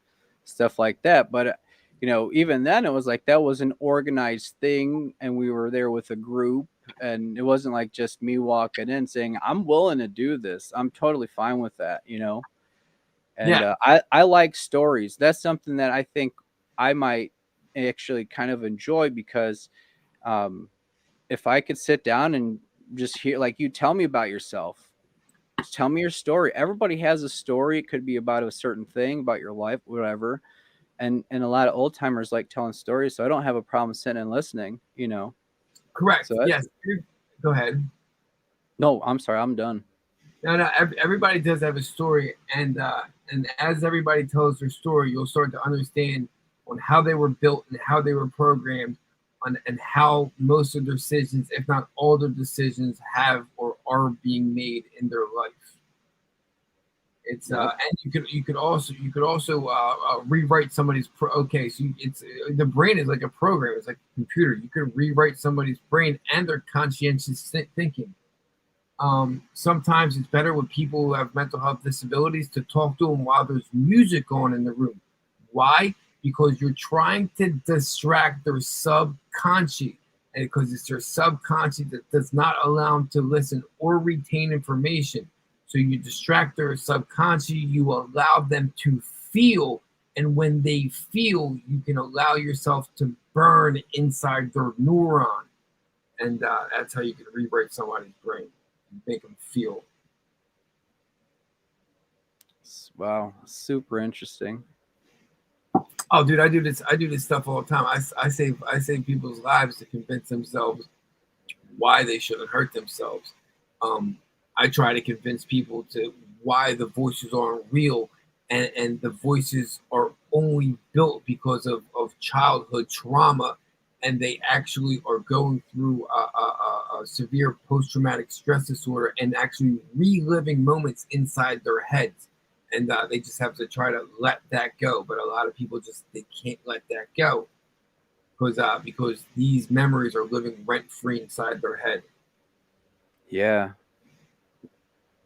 stuff like that. But you know, even then, it was like that was an organized thing, and we were there with a group, and it wasn't like just me walking in saying, "I'm willing to do this. I'm totally fine with that," you know. And Yeah. I like stories. That's something that I think I might actually kind of enjoy because um, if I could sit down and just hear, like, you tell me about yourself, just tell me your story. Everybody has a story. It could be about a certain thing, about your life, whatever. And a lot of old timers like telling stories, so I don't have a problem sitting and listening. You know. Correct. So Yes. Go ahead. no, I'm sorry, I'm done. No. Everybody does have a story, and as everybody tells their story, you'll start to understand on how they were built and how they were programmed, and how most of their decisions, if not all their decisions, have or are being made in their life. It's Yep. and you could also rewrite somebody's okay. So it's the brain is like a program. It's like a computer. You could rewrite somebody's brain and their conscientious thinking. Sometimes it's better with people who have mental health disabilities to talk to them while there's music on in the room. Why? Because you're trying to distract their subconscious, and because it's their subconscious that does not allow them to listen or retain information. So you distract their subconscious, you allow them to feel, and when they feel, you can allow yourself to burn inside their neuron, and that's how you can rewrite somebody's brain, make them feel. Wow, super interesting. Oh, dude, I do this stuff all the time. I save people's lives to convince themselves why they shouldn't hurt themselves. I try to convince people to why the voices aren't real, and the voices are only built because of childhood trauma, and they actually are going through a severe post-traumatic stress disorder and actually reliving moments inside their heads, and they just have to try to let that go. But a lot of people they can't let that go because these memories are living rent-free inside their head. Yeah.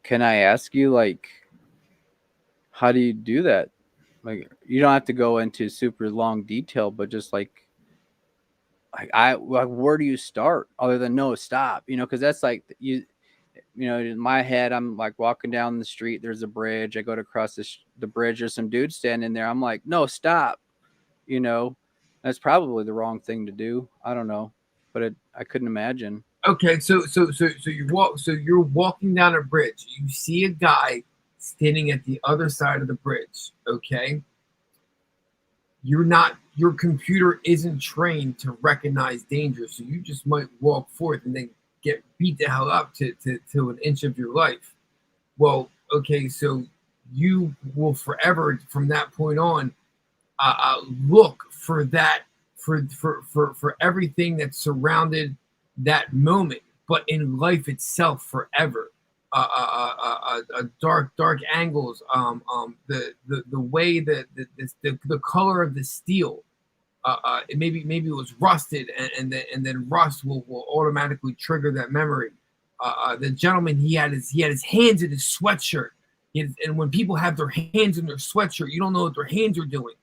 Can I ask you, like, how do you do that? Like, you don't have to go into super long detail, but just like where do you start other than no, stop? Because that's like in my head, I'm like walking down the street. There's a bridge. I go to cross the bridge. There's some dude standing there. I'm like, no, stop. That's probably the wrong thing to do. I don't know, but I couldn't imagine. Okay, so you're walking down a bridge. You see a guy standing at the other side of the bridge. Okay, your computer isn't trained to recognize danger, so you just might walk forth and then get beat the hell up to an inch of your life. Well, okay, so you will forever from that point on look for that for everything that surrounded that moment, but in life itself forever. Dark angles, the way that the color of the steel, maybe it was rusted, and then rust will automatically trigger that memory. The gentleman, he had his hands in his sweatshirt, and when people have their hands in their sweatshirt, you don't know what their hands are doing.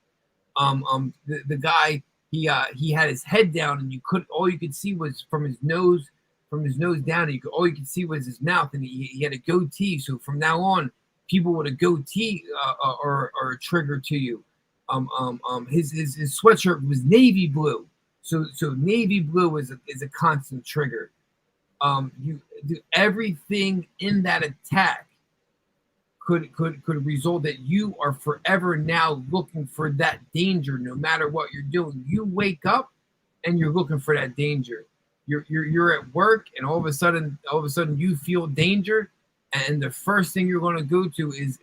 The guy, he had his head down, and all you could see was from his nose down, and all you could see was his mouth, and he had a goatee. So from now on, people with a goatee are a trigger to you. His sweatshirt was navy blue, so navy blue is a constant trigger. You do everything in that attack could result that you are forever now looking for that danger, no matter what you're doing. You wake up and you're looking for that danger. You're at work, and all of a sudden you feel danger, and the first thing you're going to go to is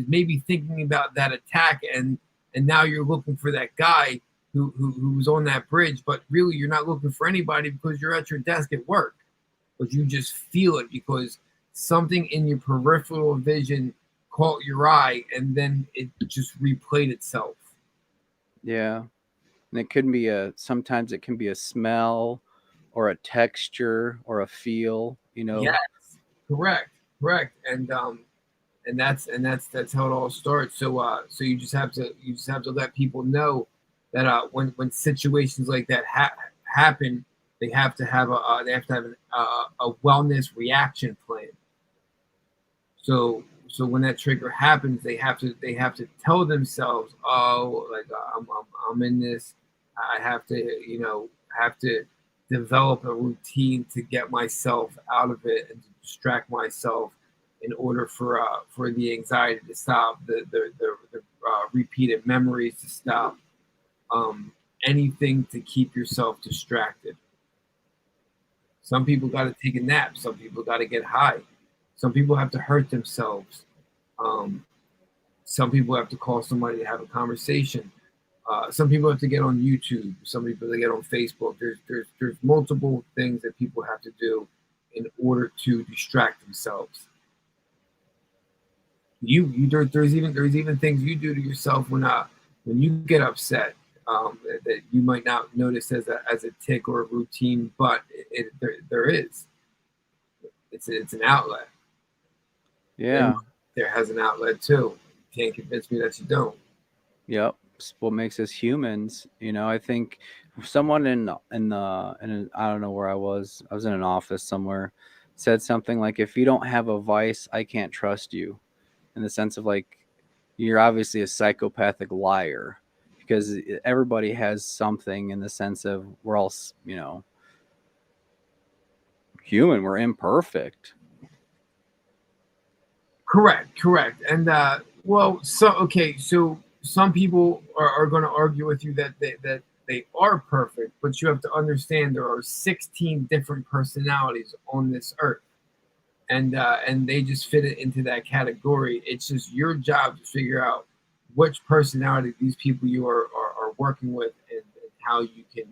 maybe thinking about that attack, and now you're looking for that guy who was on that bridge, but really you're not looking for anybody because you're at your desk at work, but you just feel it because something in your peripheral vision caught your eye, and then it just replayed itself. Yeah. And it could be sometimes it can be a smell or a texture or a feel, Yes, correct. And that's how it all starts. So you just have to let people know that when situations like that happen, they have to have a wellness reaction plan. So when that trigger happens, they have to tell themselves, oh, like I'm in this. I have to develop a routine to get myself out of it and to distract myself in order for the anxiety to stop, the repeated memories to stop, anything to keep yourself distracted. Some people got to take a nap. Some people got to get high. Some people have to hurt themselves. Some people have to call somebody to have a conversation. Some people have to get on YouTube. Some people they get on Facebook. There's multiple things that people have to do in order to distract themselves. There's even things you do to yourself when you get upset, that you might not notice as a tick or a routine, but there is. It's an outlet. Yeah. And there has an outlet too. You can't convince me that you don't. Yep. It's what makes us humans. I think someone in I don't know where I was in an office somewhere. said something like, if you don't have a vice, I can't trust you, in the sense of like, you're obviously a psychopathic liar, because everybody has something, in the sense of we're all, human, we're imperfect. Correct. And so some people are going to argue with you that they are perfect, but you have to understand there are 16 different personalities on this earth, and they just fit it into that category. It's just your job to figure out which personality these people you are working with, and how you can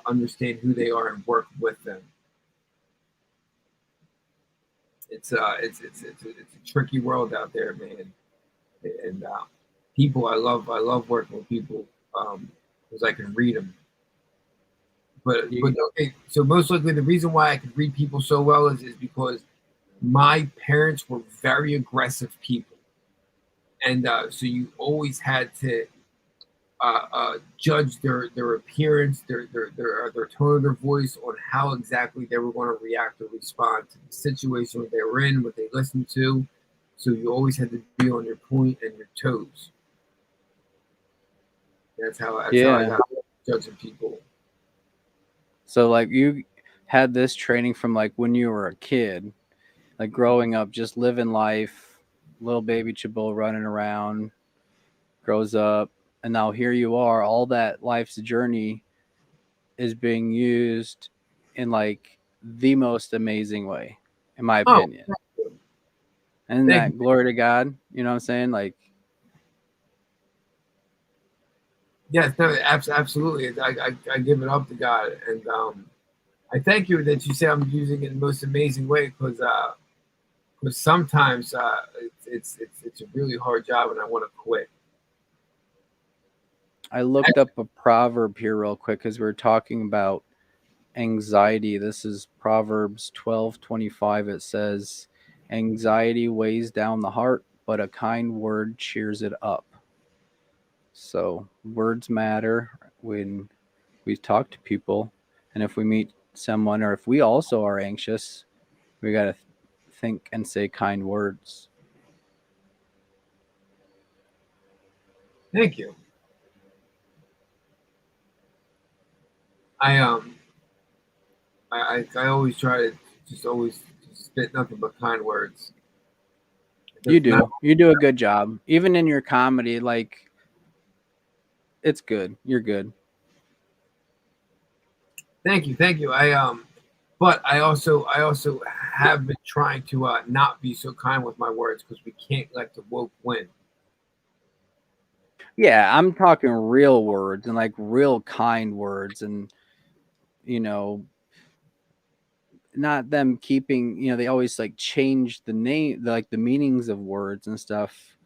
understand who they are and work with them. It's a tricky world out there, man. And people, I love working with people because I can read them. But okay, so most likely the reason why I can read people so well is because my parents were very aggressive people, and so you always had to judge their appearance, their tone of their voice, on how exactly they were going to react or respond to the situation that they were in, what they listened to. So you always had to be on your point and your toes. That's how I got judging people. So like, you had this training from like when you were a kid, like growing up, just living life, little baby Chabot running around, grows up, and now here you are. All that life's journey is being used in like the most amazing way, in my opinion. And that, glory to God, you know what I'm saying? Like, yes, no, absolutely. I give it up to God, and I thank you that you say I'm using it in the most amazing way, because sometimes it's a really hard job, and I want to quit. I looked up a proverb here real quick, because we were talking about anxiety. This is Proverbs 12:25. It says, anxiety weighs down the heart, but a kind word cheers it up. So words matter when we talk to people. And if we meet someone, or if we also are anxious, we got to think and say kind words. Thank you. I always try to just always spit nothing but kind words. You do a good job, even in your comedy. Like, it's good. You're good. Thank you. But I also have been trying to not be so kind with my words, because we can't let the woke win. Yeah, I'm talking real words, and like real kind words, and not them keeping, they always like change the name, like the meanings of words and stuff.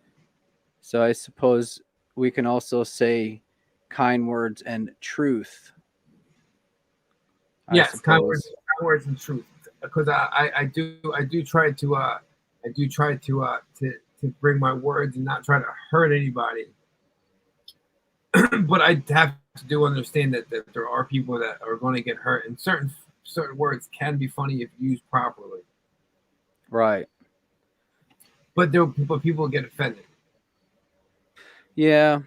So I suppose we can also say kind words and truth. Yes, kind words and truth. Because I do try to bring my words and not try to hurt anybody. But I have to understand that there are people that are going to get hurt, and certain words can be funny if used properly. Right. But people get offended. Yeah.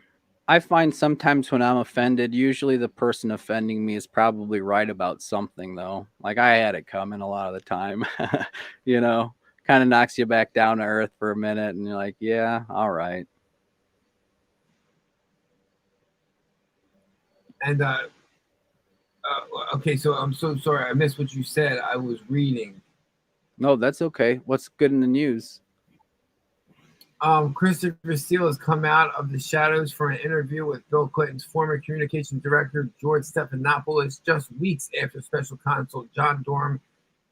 I find sometimes when I'm offended, usually the person offending me is probably right about something, though. Like, I had it coming a lot of the time. Kind of knocks you back down to earth for a minute, and you're like, yeah, all right. And okay, so I'm so sorry, I missed what you said. I was reading. No, that's okay. What's good in the news? Christopher Steele has come out of the shadows for an interview with Bill Clinton's former communications director, George Stephanopoulos, just weeks after special counsel John Durham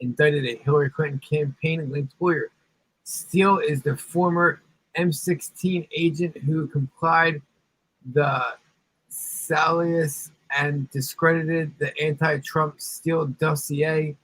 indicted a Hillary Clinton campaign-linked lawyer. Steele is the former M16 agent who complied the Salius and discredited the anti-Trump Steele dossier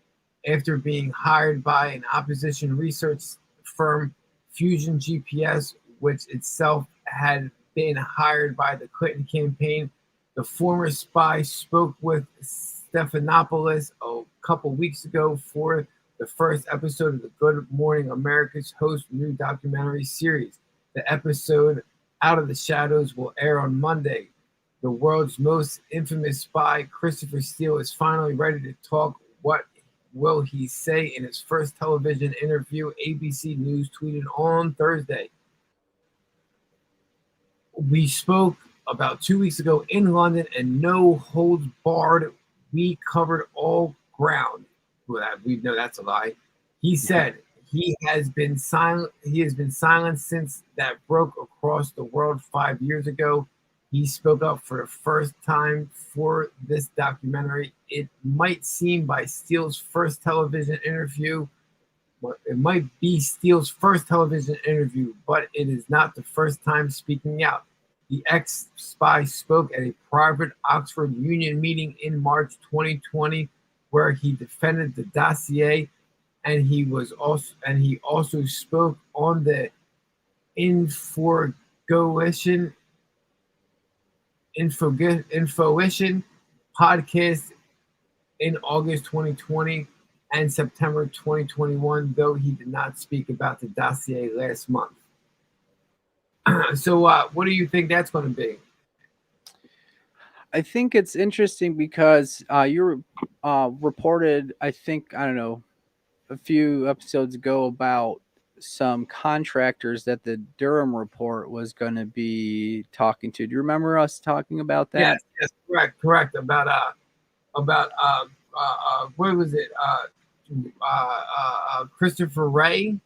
after being hired by an opposition research firm, Fusion GPS, which itself had been hired by the Clinton campaign. The former spy spoke with Stephanopoulos a couple weeks ago for the first episode of the Good Morning America's Host new documentary series. The episode Out of the Shadows will air on Monday. The world's most infamous spy, Christopher Steele, is finally ready to talk. What will he say in his first television interview? ABC News tweeted on Thursday. We spoke about 2 weeks ago in London, and no holds barred. We covered all ground. Well, we know that's a lie. He said he has been silent. He has been silent since that broke across the world 5 years ago. He spoke up for the first time for this documentary. It might seem by Steele's first television interview. It might be Steele's first television interview, but it is not the first time speaking out. The ex-spy spoke at a private Oxford Union meeting in March 2020, where he defended the dossier, and he also spoke on the Infoition podcast in August 2020 and September 2021, though he did not speak about the dossier last month. So what do you think that's going to be? I think it's interesting because you reported, I don't know, a few episodes ago about some contractors that the Durham report was going to be talking to. Do you remember us talking about that? Yes, correct. About what was it? Christopher Wray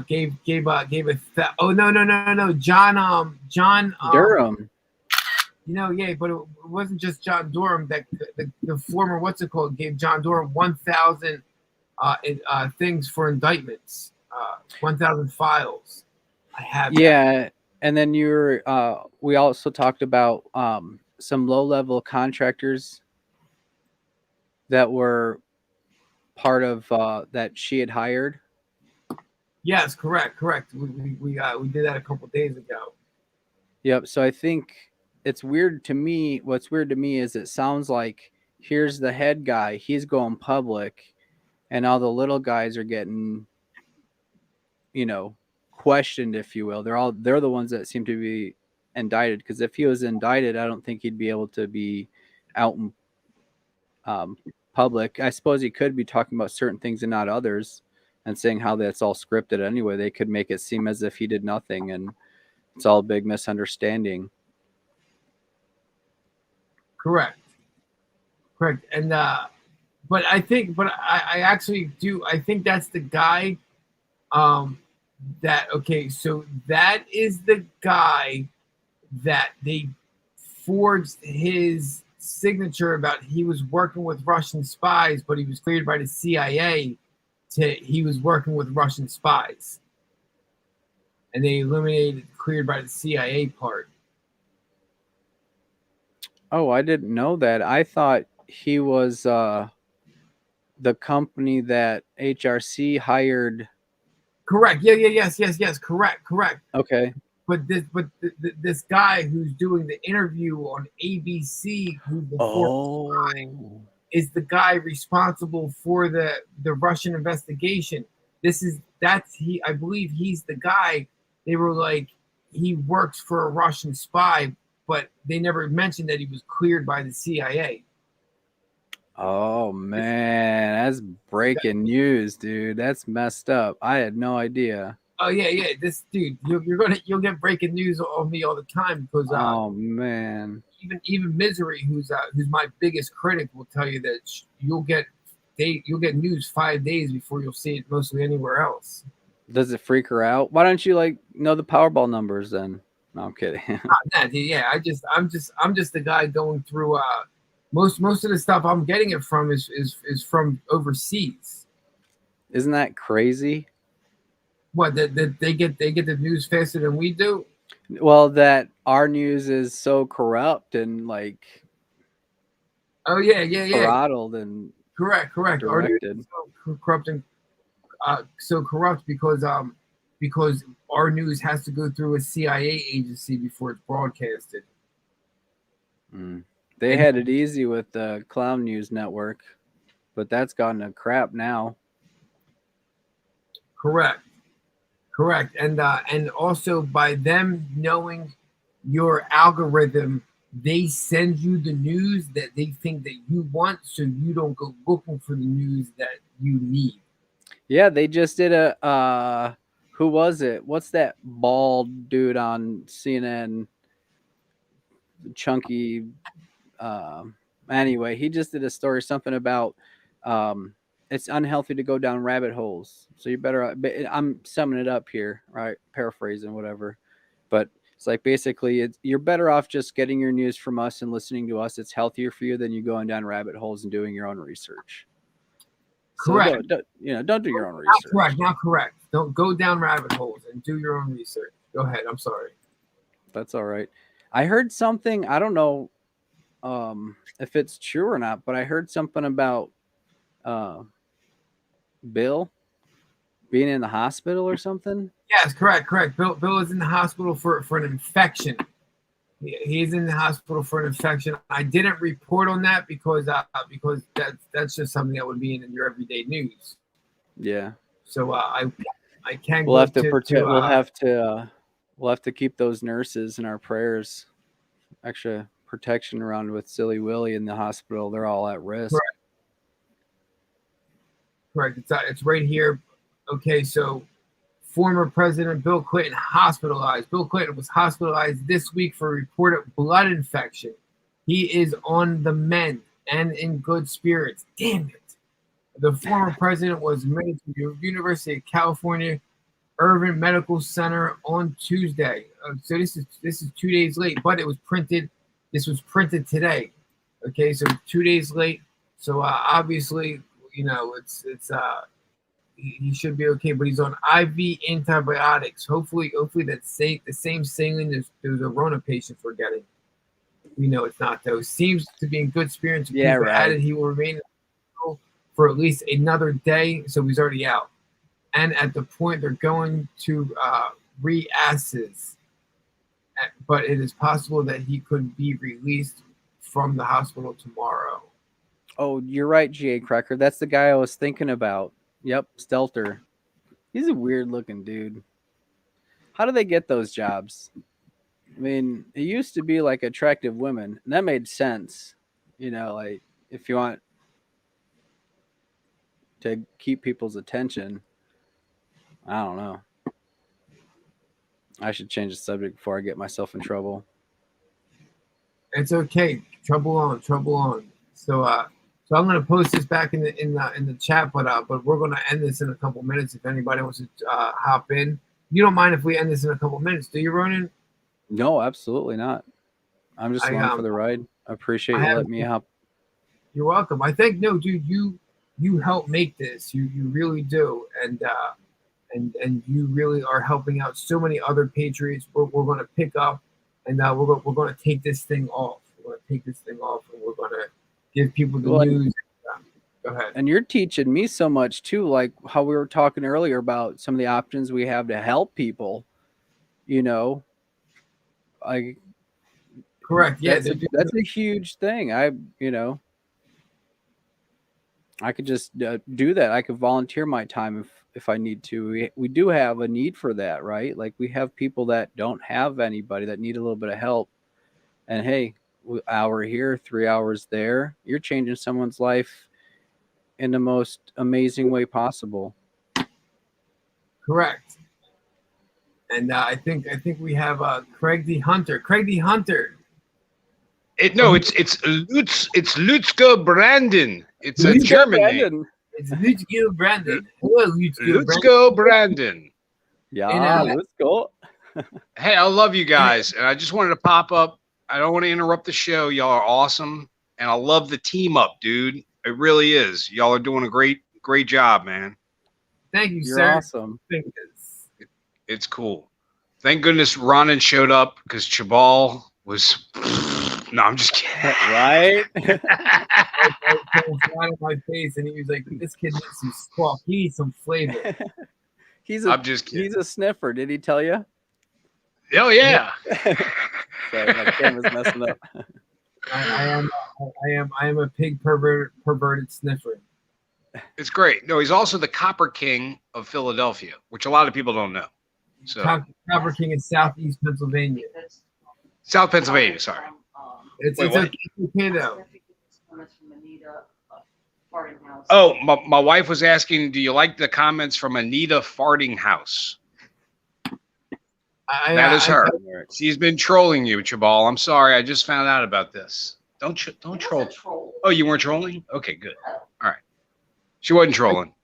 gave John Durham. But it wasn't just John Durham. That the former gave John Durham 1,000 things for indictments, 1,000 files. I have. Yeah, and then we also talked about some low-level contractors that were part of that she had hired. Yes, correct. We did that a couple days ago. Yep. So I think it's weird to me. What's weird to me is it sounds like here's the head guy. He's going public, and all the little guys are getting, questioned, if you will. They're the ones that seem to be indicted. Because if he was indicted, I don't think he'd be able to be out in public. I suppose he could be talking about certain things and not others, and saying how that's all scripted anyway. They could make it seem as if he did nothing, and it's all a big misunderstanding. Correct. And but I actually do. I think that's the guy. So that is the guy that they forged his signature about. He was working with Russian spies, but he was cleared by the CIA. He was working with Russian spies, and they eliminated cleared by the CIA part. Oh, I didn't know that. I thought he was the company that HRC hired. Correct. Yes. Correct. Okay. But this guy who's doing the interview on ABC, who's the spy, is the guy responsible for the Russian investigation. I believe he's the guy. They were like, he works for a Russian spy, but they never mentioned that he was cleared by the CIA. Oh man, that's breaking news, dude. That's messed up. I had no idea. Oh yeah. This dude, you'll get breaking news on me all the time because oh man, even Misery, who's my biggest critic, will tell you that you'll get news 5 days before you'll see it mostly anywhere else. Does it freak her out? Why don't you know the Powerball numbers then? No, I'm kidding. Yeah, I'm just the guy going through. Most of the stuff I'm getting it from is from overseas. Isn't that crazy? What that they get the news faster than we do? Well, that our news is so corrupt and oh yeah throttled and correct. Our news is so corrupt and so corrupt because our news has to go through a CIA agency before it's broadcasted. They had it easy with the Clown News Network. but that's gotten to crap now. Correct. And also by them knowing your algorithm, they send you the news that they think that you want, so you don't go looking for the news that you need. Yeah, they just did a who was it? What's that bald dude on CNN? Chunky. Anyway, he just did a story something about it's unhealthy to go down rabbit holes. So you better. I'm summing it up here, right? Paraphrasing, whatever. But it's like basically, you're better off just getting your news from us and listening to us. It's healthier for you than you going down rabbit holes and doing your own research. Correct. So don't do your own Not research. Not correct. Don't go down rabbit holes and do your own research. Go ahead. I'm sorry. That's all right. I heard something. I don't know if it's true or not, but I heard something about Bill being in the hospital or something. Yes, correct. Bill is in the hospital for an infection. He's in the hospital for an infection. I didn't report on that because that's just something that would be in your everyday news. Yeah. So I can't. We'll have to protect. We'll have to keep those nurses in our prayers. Extra protection around with Silly Willie in the hospital. They're all at risk. Correct. It's right here. Okay, so former President Bill Clinton hospitalized. Bill Clinton was hospitalized this week for a reported blood infection. He is on the mend and in good spirits. Damn it. The former president was admitted to the University of California Irvine Medical Center on Tuesday. So this is 2 days late, but it was printed. This was printed today. Okay, so 2 days late. So obviously, he should be okay, but he's on IV antibiotics. Hopefully that's the same saline there's a Rona patient we're getting. We know it's not though. Seems to be in good spirits. Yeah, right. Added he will remain for at least another day, so he's already out. And at the point they're going to reassess, but it is possible that he could be released from the hospital tomorrow. Oh, you're right, G.A. Cracker. That's the guy I was thinking about. Yep, Stelter. He's a weird-looking dude. How do they get those jobs? I mean, it used to be like attractive women, and that made sense. Like if you want to keep people's attention. I don't know. I should change the subject before I get myself in trouble. It's okay. Trouble on. So I'm going to post this back in the chat, but we're going to end this in a couple minutes. If anybody wants to hop in, you don't mind if we end this in a couple minutes, do you, Ronan? No, absolutely not. I'm just along for the ride. I appreciate you letting me hop. You're welcome. I think dude, you help make this. You really do, and you really are helping out so many other patriots. We're going to pick up, and we're going to take this thing off. We're going to take this thing off, and we're going to give people the news. Go ahead. And you're teaching me so much too, like how we were talking earlier about some of the options we have to help people. Correct. Yeah, that's a huge thing. I could just do that. I could volunteer my time if I need to. We do have a need for that, right? Like we have people that don't have anybody that need a little bit of help. And hey, hour here, 3 hours there, you're changing someone's life in the most amazing way possible. Correct. And I think we have Craig D. Hunter. Craig D. Hunter. It's Lutzko Brandon. It's a German name. It's Lutzko Brandon. Hello, Lutzko Brandon. Yeah, let's go. Hey, I love you guys, and I just wanted to pop up. I don't want to interrupt the show. Y'all are awesome, and I love the team up, dude. It really is. Y'all are doing a great job, man. Thank you, You're sir. Awesome. It's cool. Thank goodness Ronan showed up because Chabal was. No, I'm just kidding. Right? Right in my face, and he was like, "This kid needs some squawk. He needs some flavor." I'm just kidding. He's a sniffer. Did he tell you? Oh yeah. Sorry, my camera's messing up. I am a pig perverted sniffer. It's great. No, he's also the Copper King of Philadelphia, which a lot of people don't know. So Copper King in Southeast Pennsylvania. South Pennsylvania, sorry. It's, Wait, it's what? okay, it's okay though. Oh, my wife was asking, do you like the comments from Anita Farting House? That is her. She's been trolling you, Chabal. I'm sorry. I just found out about this. Don't troll. Oh, you weren't trolling? Okay, good. All right. She wasn't trolling.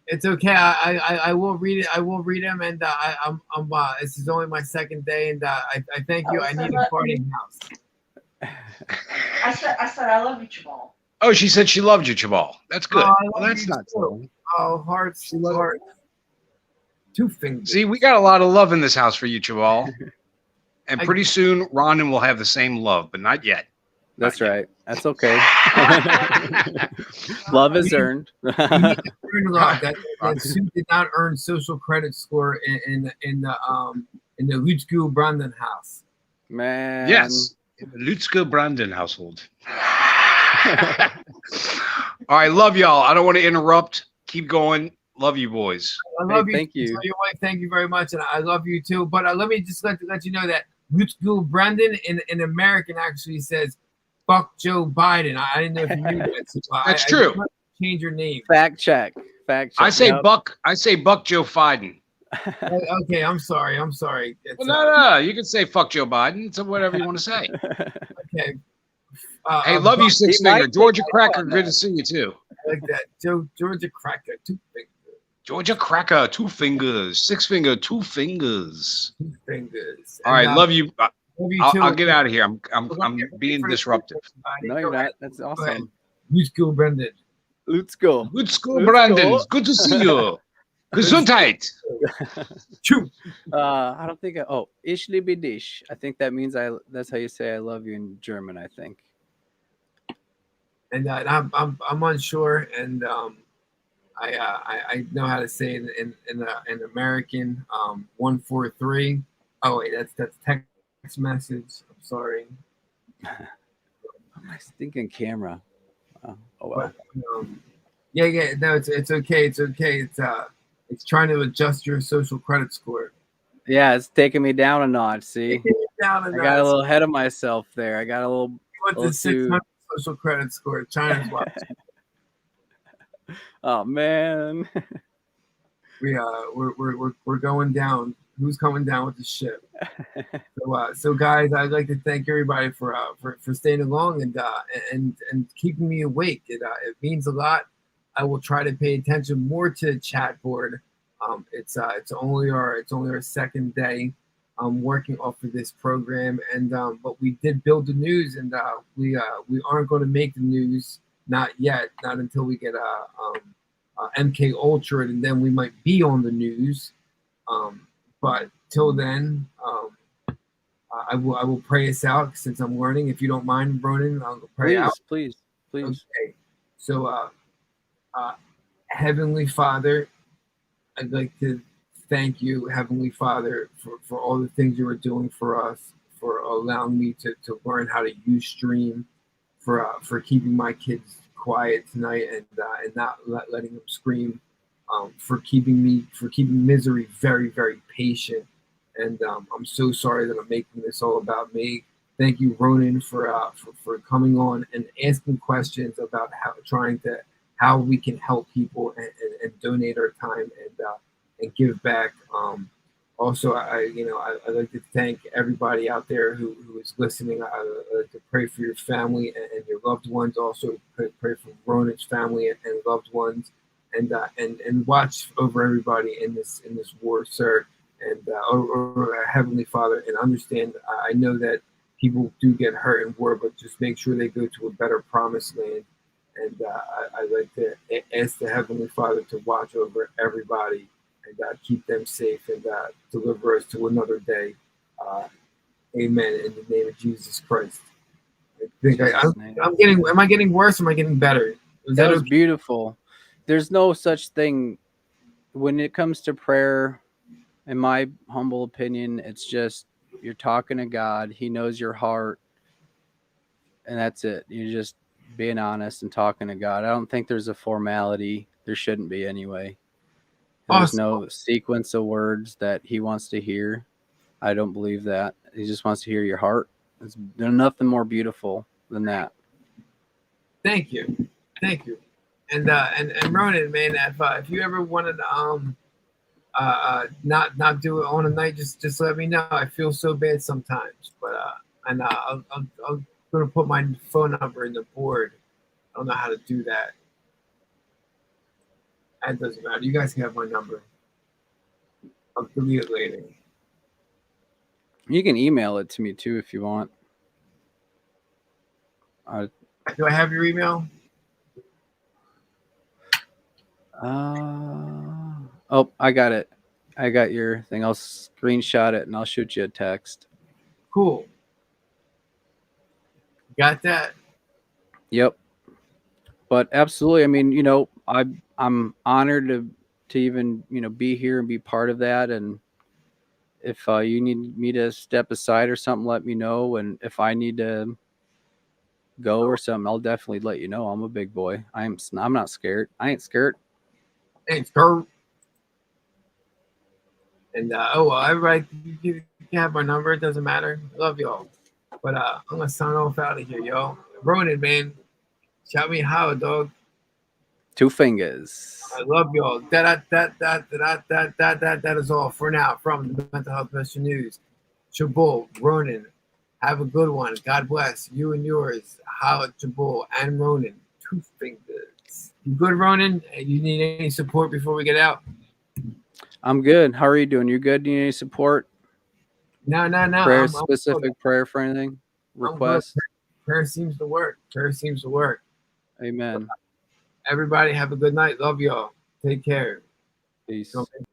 It's okay. I will read it. I will read them, and I'm this is only my second day, and I thank you. I need a farting house. I said I love you, Jamal. Oh, she said she loved you, Chabal. That's good. Oh, I Well, love that's you not too. trolling. Oh, hearts, heart. 2 fingers. See, we got a lot of love in this house for you, Chabal. And I- pretty soon, Ronan will have the same love, but not yet. That's right. That's okay. Love is earned. You need to earn a lot. That Sue did not earn social credit score in the Lutz Brandon house. Man. Yes. In the Lutzke Brandon household. All right, love y'all. I don't want to interrupt. Keep going. Love you, boys. I love Hey, you. thank you. Tell your wife, thank you very much, and I love you too. But let me just let you know that Lutz Brandon in American actually says "fuck Joe Biden." I didn't know if you knew that. So That's true. Change your name. Fact check. Fact check. I say Yep. Buck Joe Biden. Okay, I'm sorry. It's, Well, no. You can say fuck Joe Biden. It's whatever you want to say. okay. Hey, love you, Six He might Finger. Georgia pick up Cracker, on good that. to see you too. Like that, Georgia Cracker, 2 fingers. Georgia Cracker, 2 fingers. 6 finger, 2 fingers. 2 fingers. All right, love you. Love you too. I'll get out of here. I'm being disruptive. No, you're not. That's awesome. Lutz Brandon. Let's go. Good school, Let's Brandon. go. Good to see you. Gesundheit. Choo. I don't think. Ich liebe dich. I think that means that's how you say I love you in German. I think. And I'm unsure, and I know how to say it in American. 143. Oh wait, that's text message. I'm sorry. My stinking camera. Oh well. But, yeah. No, it's okay. It's okay. It's trying to adjust your social credit score. Yeah, it's taking me down a notch. See, Take it down a I got a notch. little ahead of myself there. I got a little. You went to let's do- 600 social credit score. China's watching. Oh man. We're going down. Who's coming down with the ship? So guys, I'd like to thank everybody for staying along and keeping me awake. It means a lot. I will try to pay attention more to the chat board. It's only our second day working off of this program, and but we did build the news, and we aren't going to make the news, not yet, not until we get MK Ultra, and then we might be on the news. But till then, I will pray us out since I'm learning. If you don't mind, Ronan, I'll pray out. Please. Okay. So, Heavenly Father, I'd like to thank you, Heavenly Father, for all the things you are doing for us, for allowing me to learn how to use Stream, for keeping my kids quiet tonight and not letting them scream, for keeping Misery very, very patient. And I'm so sorry that I'm making this all about me. Thank you, Ronan, for coming on and asking questions about how we can help people and donate our time and give back. Also, I'd like to thank everybody out there who is listening. I'd like to pray for your family and your loved ones. Also, pray for Ronan's family and loved ones, and watch over everybody in this war, sir. And or Heavenly Father, and understand. I know that people do get hurt in war, but just make sure they go to a better promised land. And I'd like to ask the Heavenly Father to watch over everybody and keep them safe and deliver us to another day. Amen. In the name of Jesus Christ. I think I'm getting. Am I getting worse? Or am I getting better? That was beautiful. There's no such thing when it comes to prayer. In my humble opinion, it's just you're talking to God. He knows your heart, and that's it. You're just being honest and talking to God. I don't think there's a formality. There shouldn't be anyway. There's no sequence of words that he wants to hear. I don't believe that. He just wants to hear your heart. There's nothing more beautiful than that. Thank you. And Ronan, man, if you ever wanted to not do it on a night, just let me know. I feel so bad sometimes, but I'm gonna put my phone number in the board. I don't know how to do that. That doesn't matter. You guys can have my number. I'll delete it later. You can email it to me too if you want. Do I have your email? Oh, I got it. I got your thing. I'll screenshot it and I'll shoot you a text. Cool. Got that? Yep. But absolutely, I mean, you know, I'm honored to even, you know, be here and be part of that. And if you need me to step aside or something, let me know. And if I need to go or something, I'll definitely let you know. I'm a big boy. I'm not scared. I ain't scared. Thanks, Kurt. And everybody, you can have my number. It doesn't matter. I love y'all. But I'm gonna sign off out of here, y'all. Ronan, man, shout me how, dog. 2 fingers. I love y'all. That is all for now from the Mental Health Mission News. Chabul, Ronan, have a good one. God bless you and yours. Holla, Chabul and Ronan. 2 fingers. You good, Ronan? You need any support before we get out? I'm good. How are you doing? You good? Do you need any support? No. Prayer, specific prayer for anything? Request? Prayer seems to work. Amen. Everybody have a good night. Love y'all. Take care. Peace. Okay.